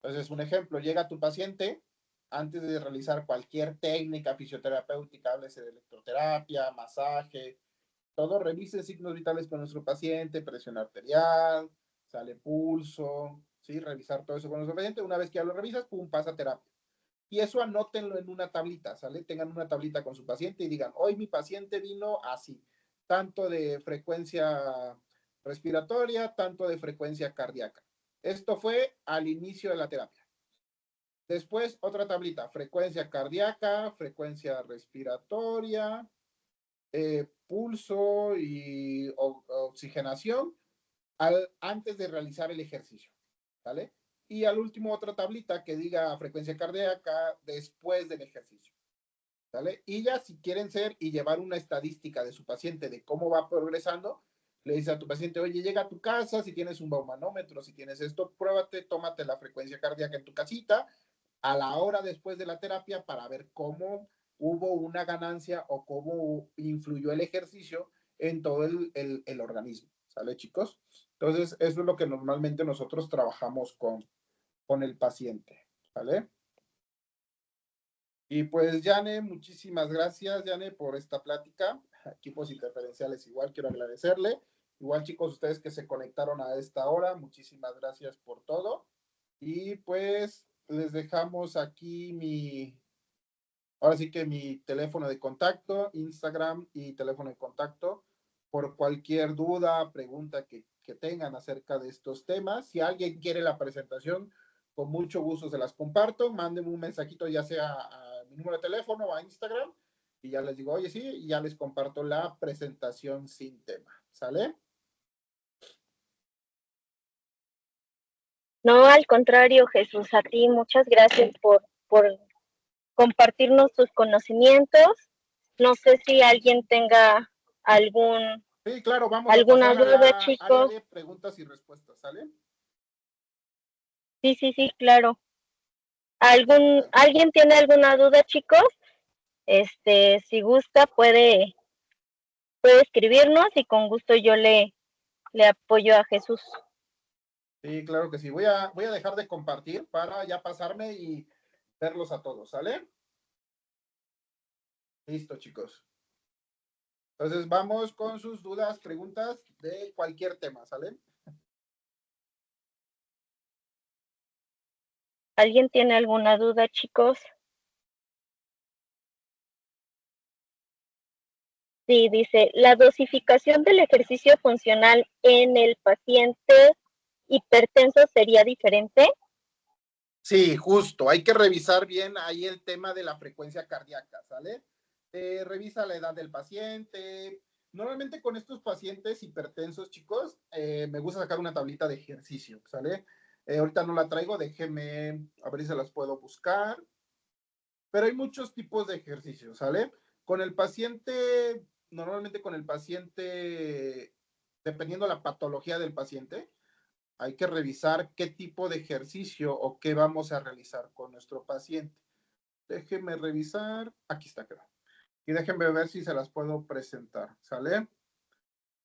Entonces, un ejemplo, llega tu paciente, antes de realizar cualquier técnica fisioterapéutica, háblese de electroterapia, masaje, todo, revisen signos vitales con nuestro paciente, presión arterial, sale pulso, ¿sí? Revisar todo eso con nuestro paciente. Una vez que ya lo revisas, pum, pasa a terapia. Y eso anótenlo en una tablita, ¿sale? Tengan una tablita con su paciente y digan, hoy mi paciente vino así, tanto de frecuencia respiratoria, tanto de frecuencia cardíaca. Esto fue al inicio de la terapia. Después, otra tablita, frecuencia cardíaca, frecuencia respiratoria, pulso y oxigenación antes de realizar el ejercicio, ¿vale? Y al último otra tablita que diga frecuencia cardíaca después del ejercicio, ¿vale? Y ya si quieren ser y llevar una estadística de su paciente de cómo va progresando, le dice a tu paciente, oye, llega a tu casa, si tienes un baumanómetro, si tienes esto, pruébate, tómate la frecuencia cardíaca en tu casita a la hora después de la terapia para ver cómo hubo una ganancia o cómo influyó el ejercicio en todo el organismo, ¿sale, chicos? Entonces, eso es lo que normalmente nosotros trabajamos con el paciente, ¿vale? Y pues, Yane, muchísimas gracias, Yane, por esta plática. Equipos interferenciales, igual quiero agradecerle. Igual, chicos, ustedes que se conectaron a esta hora, muchísimas gracias por todo. Y pues, les dejamos aquí ahora sí que mi teléfono de contacto, Instagram y teléfono de contacto, por cualquier duda, pregunta que tengan acerca de estos temas. Si alguien quiere la presentación, con mucho gusto se las comparto. Mándenme un mensajito, ya sea a mi número de teléfono o a Instagram, y ya les digo, oye, sí, y ya les comparto la presentación sin tema. ¿Sale? No, al contrario, Jesús, a ti muchas gracias por compartirnos tus conocimientos. No sé si alguien tenga algún Sí, claro, vamos a alguna pasar a duda, la área chicos. de preguntas y respuestas, ¿sale? Sí, claro. ¿Alguien tiene alguna duda, chicos? Si gusta puede escribirnos y con gusto yo le apoyo a Jesús. Sí, claro que sí. Voy a dejar de compartir para ya pasarme y verlos a todos, ¿sale? Listo, chicos. Entonces vamos con sus dudas, preguntas de cualquier tema, ¿sale? ¿Alguien tiene alguna duda, chicos? Sí, dice, ¿la dosificación del ejercicio funcional en el paciente hipertenso sería diferente? Sí, justo. Hay que revisar bien ahí el tema de la frecuencia cardíaca, ¿sale? Revisa la edad del paciente. Normalmente con estos pacientes hipertensos, chicos, me gusta sacar una tablita de ejercicio, ¿sale? Ahorita no la traigo, déjenme a ver si se las puedo buscar. Pero hay muchos tipos de ejercicios, ¿sale? Con el paciente, normalmente con el paciente, dependiendo la patología del paciente, hay que revisar qué tipo de ejercicio o qué vamos a realizar con nuestro paciente. Déjenme revisar. Aquí está, creo. Y déjenme ver si se las puedo presentar, ¿sale?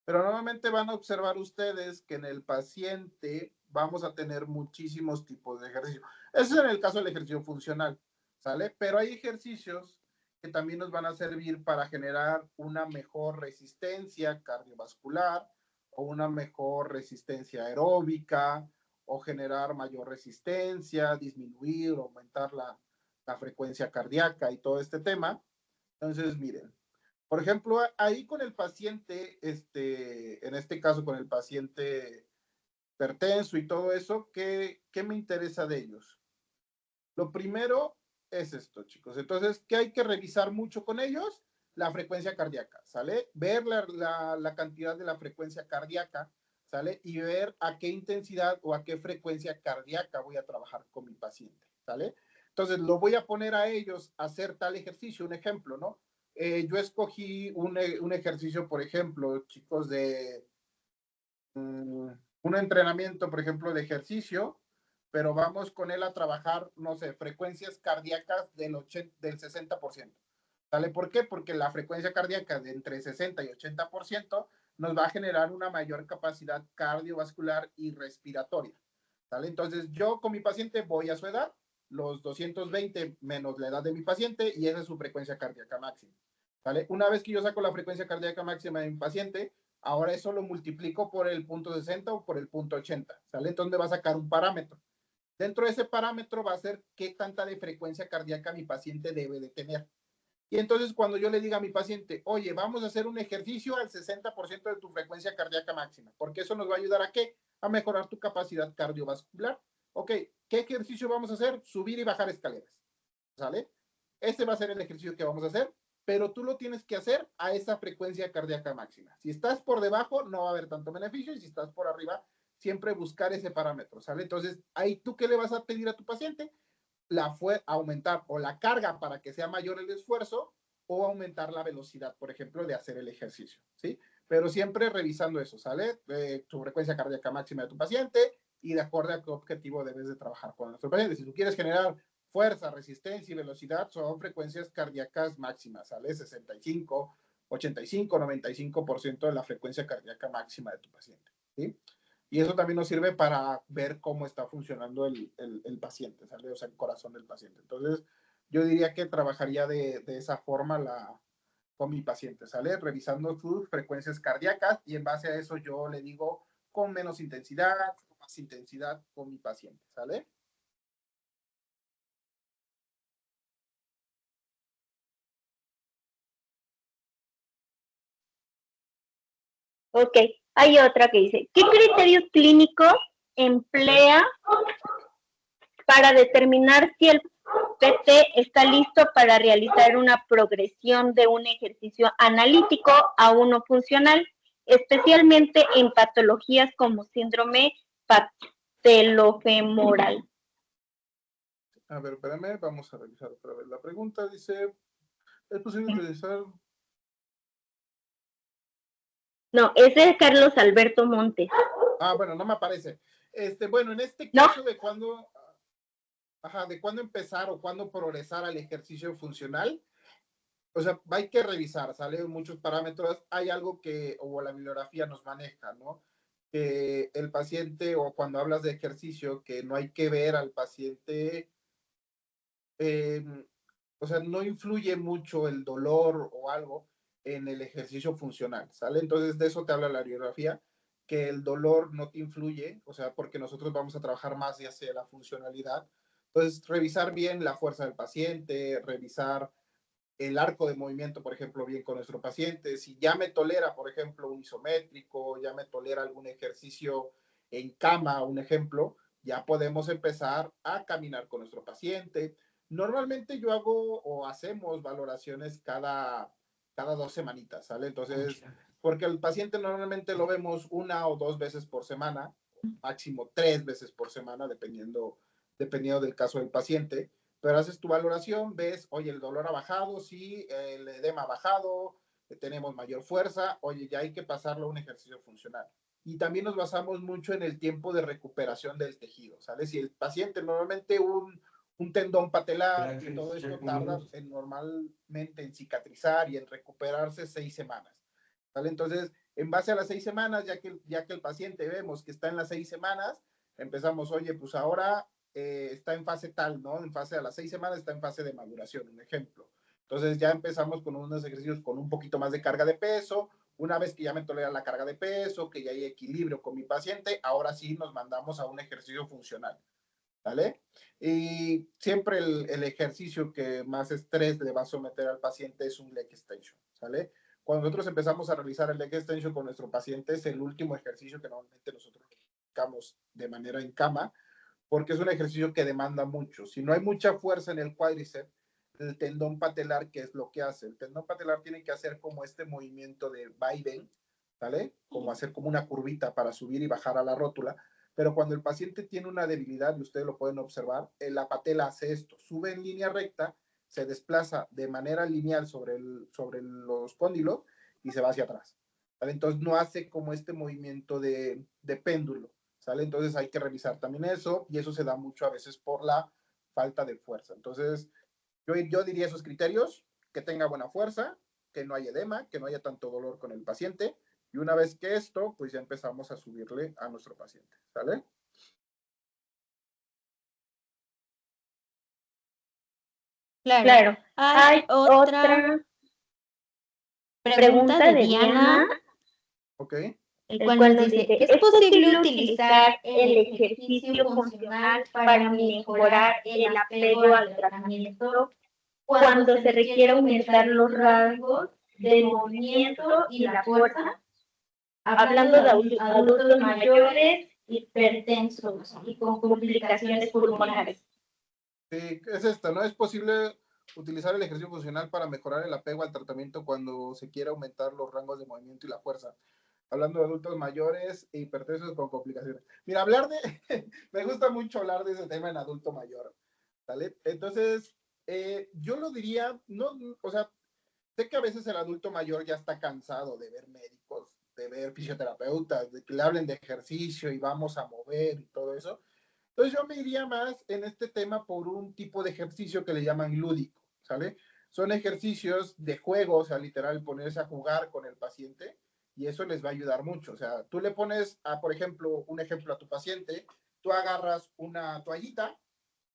Pero normalmente van a observar ustedes que en el paciente vamos a tener muchísimos tipos de ejercicio. Eso es en el caso del ejercicio funcional, ¿sale? Pero hay ejercicios que también nos van a servir para generar una mejor resistencia cardiovascular o una mejor resistencia aeróbica o generar mayor resistencia, disminuir, aumentar la frecuencia cardíaca y todo este tema. Entonces, miren, por ejemplo, ahí con el paciente, en este caso con el paciente hipertenso y todo eso, ¿qué me interesa de ellos? Lo primero es esto, chicos. Entonces, ¿qué hay que revisar mucho con ellos? La frecuencia cardíaca, ¿sale? Ver la cantidad de la frecuencia cardíaca, ¿sale? Y ver a qué intensidad o a qué frecuencia cardíaca voy a trabajar con mi paciente, ¿sale? Entonces, lo voy a poner a ellos a hacer tal ejercicio, un ejemplo, ¿no? Yo escogí un ejercicio, por ejemplo, chicos, de un entrenamiento, por ejemplo, de ejercicio, pero vamos con él a trabajar, no sé, frecuencias cardíacas del 60%. ¿Sale? ¿Por qué? Porque la frecuencia cardíaca de entre 60 y 80% nos va a generar una mayor capacidad cardiovascular y respiratoria. ¿Sale? Entonces, yo con mi paciente voy a su edad, los 220 menos la edad de mi paciente, y esa es su frecuencia cardíaca máxima. ¿Vale? Una vez que yo saco la frecuencia cardíaca máxima de mi paciente, ahora eso lo multiplico por el punto 60 o por el punto 80, ¿sale? Entonces me va a sacar un parámetro. Dentro de ese parámetro va a ser qué tanta de frecuencia cardíaca mi paciente debe de tener. Y entonces cuando yo le diga a mi paciente, oye, vamos a hacer un ejercicio al 60% de tu frecuencia cardíaca máxima, porque eso nos va a ayudar a qué? A mejorar tu capacidad cardiovascular. Ok, ¿qué ejercicio vamos a hacer? Subir y bajar escaleras, ¿sale? Este va a ser el ejercicio que vamos a hacer, pero tú lo tienes que hacer a esa frecuencia cardíaca máxima. Si estás por debajo, no va a haber tanto beneficio, y si estás por arriba, siempre buscar ese parámetro, ¿sale? Entonces, ahí tú qué le vas a pedir a tu paciente, aumentar o la carga para que sea mayor el esfuerzo o aumentar la velocidad, por ejemplo, de hacer el ejercicio, ¿sí? Pero siempre revisando eso, ¿sale? Tu frecuencia cardíaca máxima de tu paciente y de acuerdo a qué objetivo debes de trabajar con nuestro paciente. Si tú quieres generar fuerza, resistencia y velocidad, son frecuencias cardíacas máximas, ¿sale? 65, 85, 95% de la frecuencia cardíaca máxima de tu paciente, ¿sí? Y eso también nos sirve para ver cómo está funcionando el paciente, ¿sale? O sea, el corazón del paciente. Entonces, yo diría que trabajaría de esa forma con mi paciente, ¿sale? Revisando sus frecuencias cardíacas y en base a eso yo le digo con menos intensidad, con más intensidad con mi paciente, ¿sale? Ok, hay otra que dice, ¿qué criterios clínicos emplea para determinar si el PT está listo para realizar una progresión de un ejercicio analítico a uno funcional, especialmente en patologías como síndrome patelofemoral? A ver, espérame, vamos a revisar otra vez la pregunta. Dice, ¿es posible utilizar? No, ese es Carlos Alberto Montes. Ah, bueno, no me aparece. Bueno, en este ¿No? caso de cuándo, ajá, de cuándo empezar o cuándo progresar al ejercicio funcional, o sea, hay que revisar, ¿sale? Muchos parámetros. Hay algo que, o la bibliografía nos maneja, ¿no? Que el paciente, o cuando hablas de ejercicio, que no hay que ver al paciente, eh, o sea, no influye mucho el dolor o algo en el ejercicio funcional, ¿sale? Entonces, de eso te habla la bibliografía, que el dolor no te influye, o sea, porque nosotros vamos a trabajar más hacia la funcionalidad. Entonces, revisar bien la fuerza del paciente, revisar el arco de movimiento, por ejemplo, bien con nuestro paciente. Si ya me tolera, por ejemplo, un isométrico, ya me tolera algún ejercicio en cama, un ejemplo, ya podemos empezar a caminar con nuestro paciente. Normalmente yo hago o hacemos valoraciones cada 2 semanitas, ¿sale? Entonces, porque el paciente normalmente lo vemos 1 o 2 veces por semana, máximo 3 veces por semana, dependiendo del caso del paciente, pero haces tu valoración, ves, oye, el dolor ha bajado, sí, el edema ha bajado, tenemos mayor fuerza, oye, ya hay que pasarlo a un ejercicio funcional. Y también nos basamos mucho en el tiempo de recuperación del tejido, ¿sale? Si el paciente normalmente un tendón patelar y todo esto tarda normalmente en cicatrizar y en recuperarse 6 semanas, ¿sale? Entonces, en base a las 6 semanas, ya que el paciente vemos que está en las 6 semanas, empezamos, oye, pues ahora está en fase tal, ¿no? En fase a las 6 semanas está en fase de maduración, un ejemplo. Entonces ya empezamos con unos ejercicios con un poquito más de carga de peso. Una vez que ya me tolera la carga de peso, que ya hay equilibrio con mi paciente, ahora sí nos mandamos a un ejercicio funcional, ¿vale? Y siempre el ejercicio que más estrés le va a someter al paciente es un leg extension, ¿sale? Cuando nosotros empezamos a realizar el leg extension con nuestro paciente, es el último ejercicio que normalmente nosotros aplicamos de manera en cama, porque es un ejercicio que demanda mucho. Si no hay mucha fuerza en el cuádriceps, el tendón patelar, ¿qué es lo que hace? El tendón patelar tiene que hacer como este movimiento de vaivén, ¿vale? Como hacer como una curvita para subir y bajar a la rótula. Pero cuando el paciente tiene una debilidad, y ustedes lo pueden observar, la patela hace esto, sube en línea recta, se desplaza de manera lineal sobre los cóndilos y se va hacia atrás, ¿vale? Entonces no hace como este movimiento de péndulo, ¿sale? Entonces hay que revisar también eso, y eso se da mucho a veces por la falta de fuerza. Entonces, yo diría esos criterios: que tenga buena fuerza, que no haya edema, que no haya tanto dolor con el paciente, y una vez que esto, pues ya empezamos a subirle a nuestro paciente, ¿sale? Claro. Claro. Hay Hay otra otra Pregunta de Diana. Ok. El cual nos dice, ¿es posible utilizar el ejercicio funcional para mejorar el apego al tratamiento cuando se requiere aumentar los rasgos de movimiento y la fuerza? Hablando de adultos mayores, hipertensos y con complicaciones pulmonares. Sí, es esto, ¿no? Es posible utilizar el ejercicio funcional para mejorar el apego al tratamiento cuando se quiere aumentar los rangos de movimiento y la fuerza. Hablando de adultos mayores e hipertensos con complicaciones. Mira, me gusta mucho hablar de ese tema en adulto mayor, ¿vale? Entonces, yo lo diría, no, o sea, sé que a veces el adulto mayor ya está cansado de ver médicos, de ver fisioterapeutas, de que le hablen de ejercicio y vamos a mover y todo eso. Entonces yo me iría más en este tema por un tipo de ejercicio que le llaman lúdico, ¿sale? Son ejercicios de juego, o sea, literal, ponerse a jugar con el paciente y eso les va a ayudar mucho. O sea, tú le pones, por ejemplo, un ejemplo a tu paciente, tú agarras una toallita,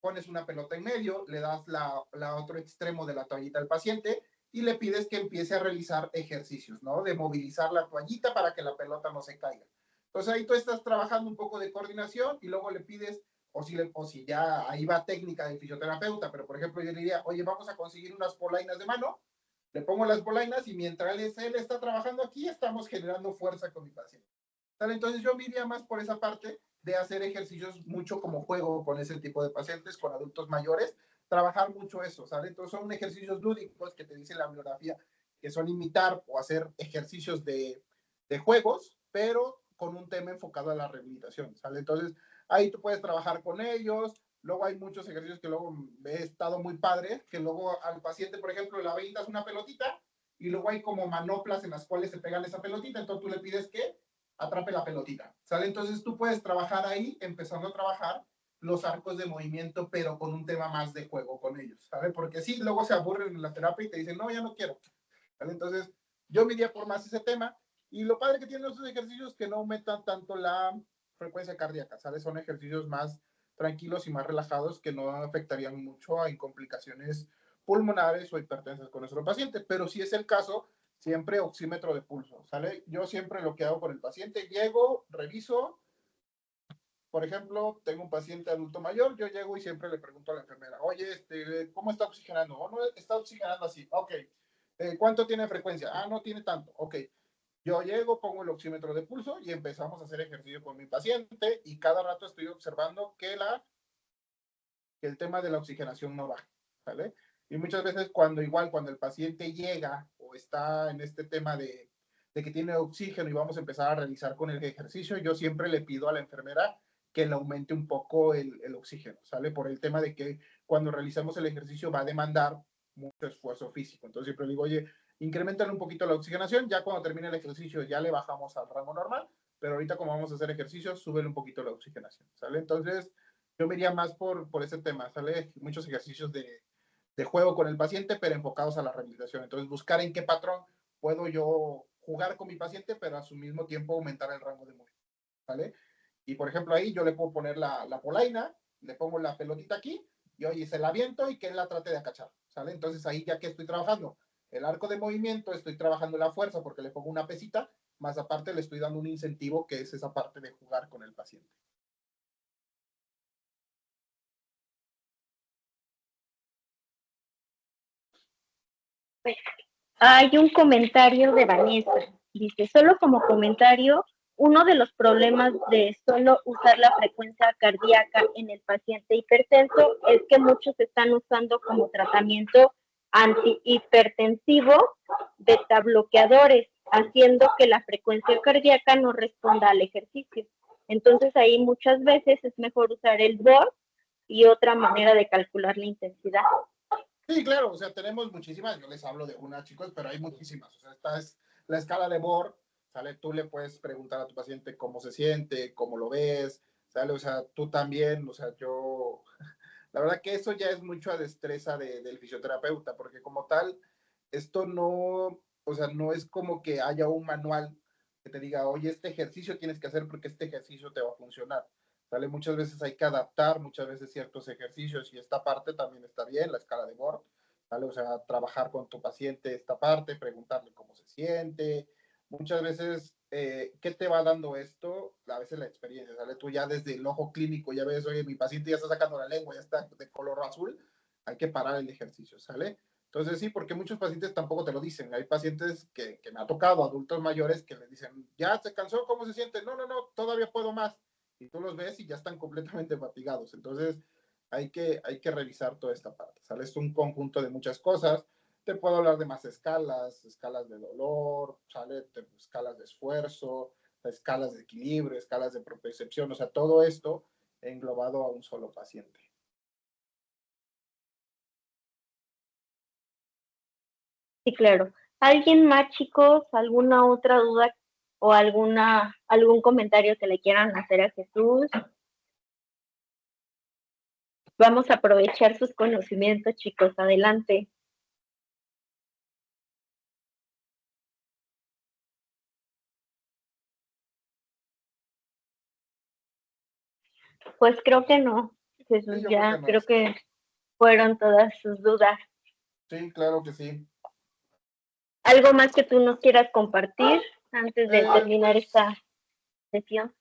pones una pelota en medio, le das la otro extremo de la toallita al paciente y le pides que empiece a realizar ejercicios, ¿no? De movilizar la toallita para que la pelota no se caiga. Entonces ahí tú estás trabajando un poco de coordinación y luego le pides, o si ya ahí va técnica de fisioterapeuta, pero por ejemplo yo le diría, oye, vamos a conseguir unas polainas de mano, le pongo las polainas y mientras él está trabajando aquí, estamos generando fuerza con mi paciente. ¿Sale? Entonces yo me iría más por esa parte de hacer ejercicios mucho como juego con ese tipo de pacientes, con adultos mayores, trabajar mucho eso, ¿sale? Entonces son ejercicios lúdicos que te dice la bibliografía, que son imitar o hacer ejercicios de juegos, pero con un tema enfocado a la rehabilitación, ¿sale? Entonces ahí tú puedes trabajar con ellos, luego hay muchos ejercicios que luego he estado muy padre, que luego al paciente, por ejemplo, le avientas una pelotita y luego hay como manoplas en las cuales se pegan esa pelotita, entonces tú le pides que atrape la pelotita, ¿sale? Entonces tú puedes trabajar ahí, empezando a trabajar los arcos de movimiento, pero con un tema más de juego con ellos, ¿sale? Porque sí, luego se aburren en la terapia y te dicen, no, ya no quiero, ¿sale? Entonces yo me iría por más ese tema, y lo padre que tienen esos ejercicios es que no aumentan tanto la frecuencia cardíaca, ¿sale? Son ejercicios más tranquilos y más relajados que no afectarían mucho en complicaciones pulmonares o hipertensas con nuestro paciente, pero si es el caso, siempre oxímetro de pulso, ¿sale? Yo siempre lo que hago con el paciente, llego, reviso, por ejemplo, tengo un paciente adulto mayor, yo llego y siempre le pregunto a la enfermera, oye, ¿cómo está oxigenando? Oh, no, está oxigenando así, ok. ¿Cuánto tiene frecuencia? Ah, no tiene tanto, ok. Yo llego, pongo el oxímetro de pulso y empezamos a hacer ejercicio con mi paciente y cada rato estoy observando que el tema de la oxigenación no baja, ¿vale? Y muchas veces cuando el paciente llega o está en este tema de que tiene oxígeno y vamos a empezar a realizar con el ejercicio, yo siempre le pido a la enfermera que le aumente un poco el oxígeno, ¿sale? Por el tema de que cuando realizamos el ejercicio va a demandar mucho esfuerzo físico. Entonces siempre le digo, oye, incrementan un poquito la oxigenación, ya cuando termine el ejercicio ya le bajamos al rango normal, pero ahorita como vamos a hacer ejercicio, súbele un poquito la oxigenación, ¿sale? Entonces, yo me iría más por ese tema, ¿sale? Muchos ejercicios de juego con el paciente, pero enfocados a la rehabilitación. Entonces, buscar en qué patrón puedo yo jugar con mi paciente, pero a su mismo tiempo aumentar el rango de movimiento, ¿vale? Y, por ejemplo, ahí yo le puedo poner la polaina, le pongo la pelotita aquí, y oye, se la aviento y que él la trate de acachar, ¿sale? Entonces, ahí ya que estoy trabajando el arco de movimiento, estoy trabajando la fuerza porque le pongo una pesita, más aparte le estoy dando un incentivo que es esa parte de jugar con el paciente. Hay un comentario de Vanessa. Dice, solo como comentario, uno de los problemas de solo usar la frecuencia cardíaca en el paciente hipertenso es que muchos están usando como tratamiento antihipertensivo beta bloqueadores, haciendo que la frecuencia cardíaca no responda al ejercicio. Entonces ahí muchas veces es mejor usar el BOR y otra manera de calcular la intensidad. Sí, claro, o sea, tenemos muchísimas, yo les hablo de una, chicos, pero hay muchísimas. O sea, esta es la escala de Bohr, ¿sale? Tú le puedes preguntar a tu paciente cómo se siente, cómo lo ves, ¿sale? O sea, tú también, o sea, yo, la verdad que eso ya es mucho a destreza del fisioterapeuta, porque como tal, esto no, o sea, no es como que haya un manual que te diga, oye, este ejercicio tienes que hacer porque este ejercicio te va a funcionar. ¿Sale? Muchas veces hay que adaptar, muchas veces ciertos ejercicios y esta parte también está bien, la escala de Bohr, ¿vale? O sea, trabajar con tu paciente esta parte, preguntarle cómo se siente. Muchas veces, ¿qué te va dando esto? A veces la experiencia, ¿sale? Tú ya desde el ojo clínico ya ves, oye, mi paciente ya está sacando la lengua, ya está de color azul, hay que parar el ejercicio, ¿sale? Entonces sí, porque muchos pacientes tampoco te lo dicen. Hay pacientes que me ha tocado, adultos mayores, que les dicen, ya se cansó, ¿cómo se siente? No, no, no, todavía puedo más. Y tú los ves y ya están completamente fatigados. Entonces hay que revisar toda esta parte, ¿sale? Es un conjunto de muchas cosas. Te puedo hablar de más escalas, escalas de dolor, ¿sale? Escalas de esfuerzo, escalas de equilibrio, escalas de propriocepción, o sea, todo esto englobado a un solo paciente. Sí, claro. ¿Alguien más, chicos? ¿Alguna otra duda o algún comentario que le quieran hacer a Jesús? Vamos a aprovechar sus conocimientos, chicos. Adelante. Pues creo que no, Jesús, Sí, yo creo que ya no. creo que fueron todas sus dudas. Sí, claro que sí. ¿Algo más que tú nos quieras compartir antes de terminar Pues, esta sesión?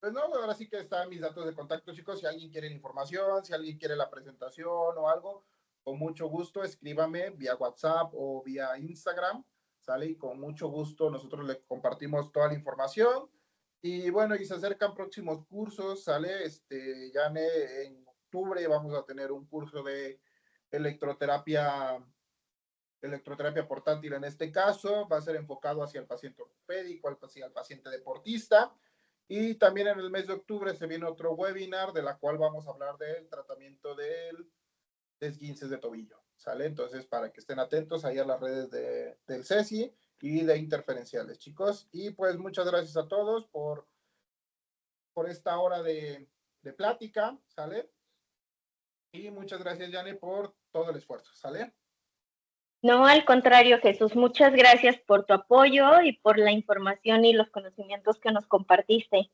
pues no, ahora sí que están mis datos de contacto, chicos. Si alguien quiere la información, si alguien quiere la presentación o algo, con mucho gusto escríbame vía WhatsApp o vía Instagram, ¿sale? Y con mucho gusto nosotros le compartimos toda la información. Y bueno, y se acercan próximos cursos, ¿sale? Ya en octubre vamos a tener un curso de electroterapia, electroterapia portátil en este caso, va a ser enfocado hacia el paciente ortopédico, hacia el paciente deportista. Y también en el mes de octubre se viene otro webinar de la cual vamos a hablar del tratamiento del esguinces de tobillo, ¿sale? Entonces, para que estén atentos ahí a las redes del CESI y de interferenciales, chicos. Y pues muchas gracias a todos por esta hora de plática, ¿sale? Y muchas gracias, Yane, por todo el esfuerzo, ¿sale? No, al contrario, Jesús, muchas gracias por tu apoyo y por la información y los conocimientos que nos compartiste.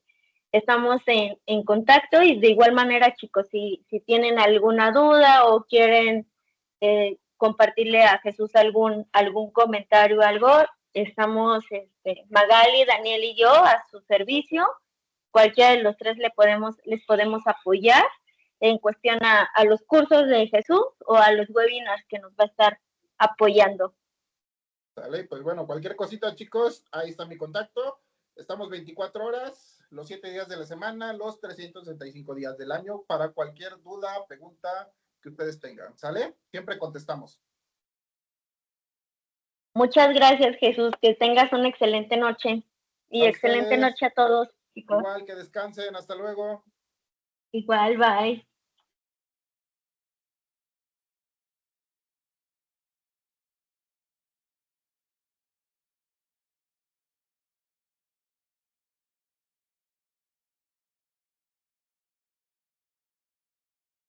Estamos en contacto y de igual manera, chicos, si tienen alguna duda o quieren compartirle a Jesús algún comentario o algo, estamos Magali, Daniel y yo a su servicio. Cualquiera de los tres les podemos apoyar en cuestión a los cursos de Jesús o a los webinars que nos va a estar apoyando. ¿Sale? Pues bueno, cualquier cosita, chicos, ahí está mi contacto. Estamos 24 horas, los 7 días de la semana, los 365 días del año, para cualquier duda, pregunta que ustedes tengan, ¿sale? Siempre contestamos. Muchas gracias, Jesús. Que tengas una excelente noche. Y A excelente ustedes, noche a todos, chicos. igual que descansen, hasta luego. Igual, bye.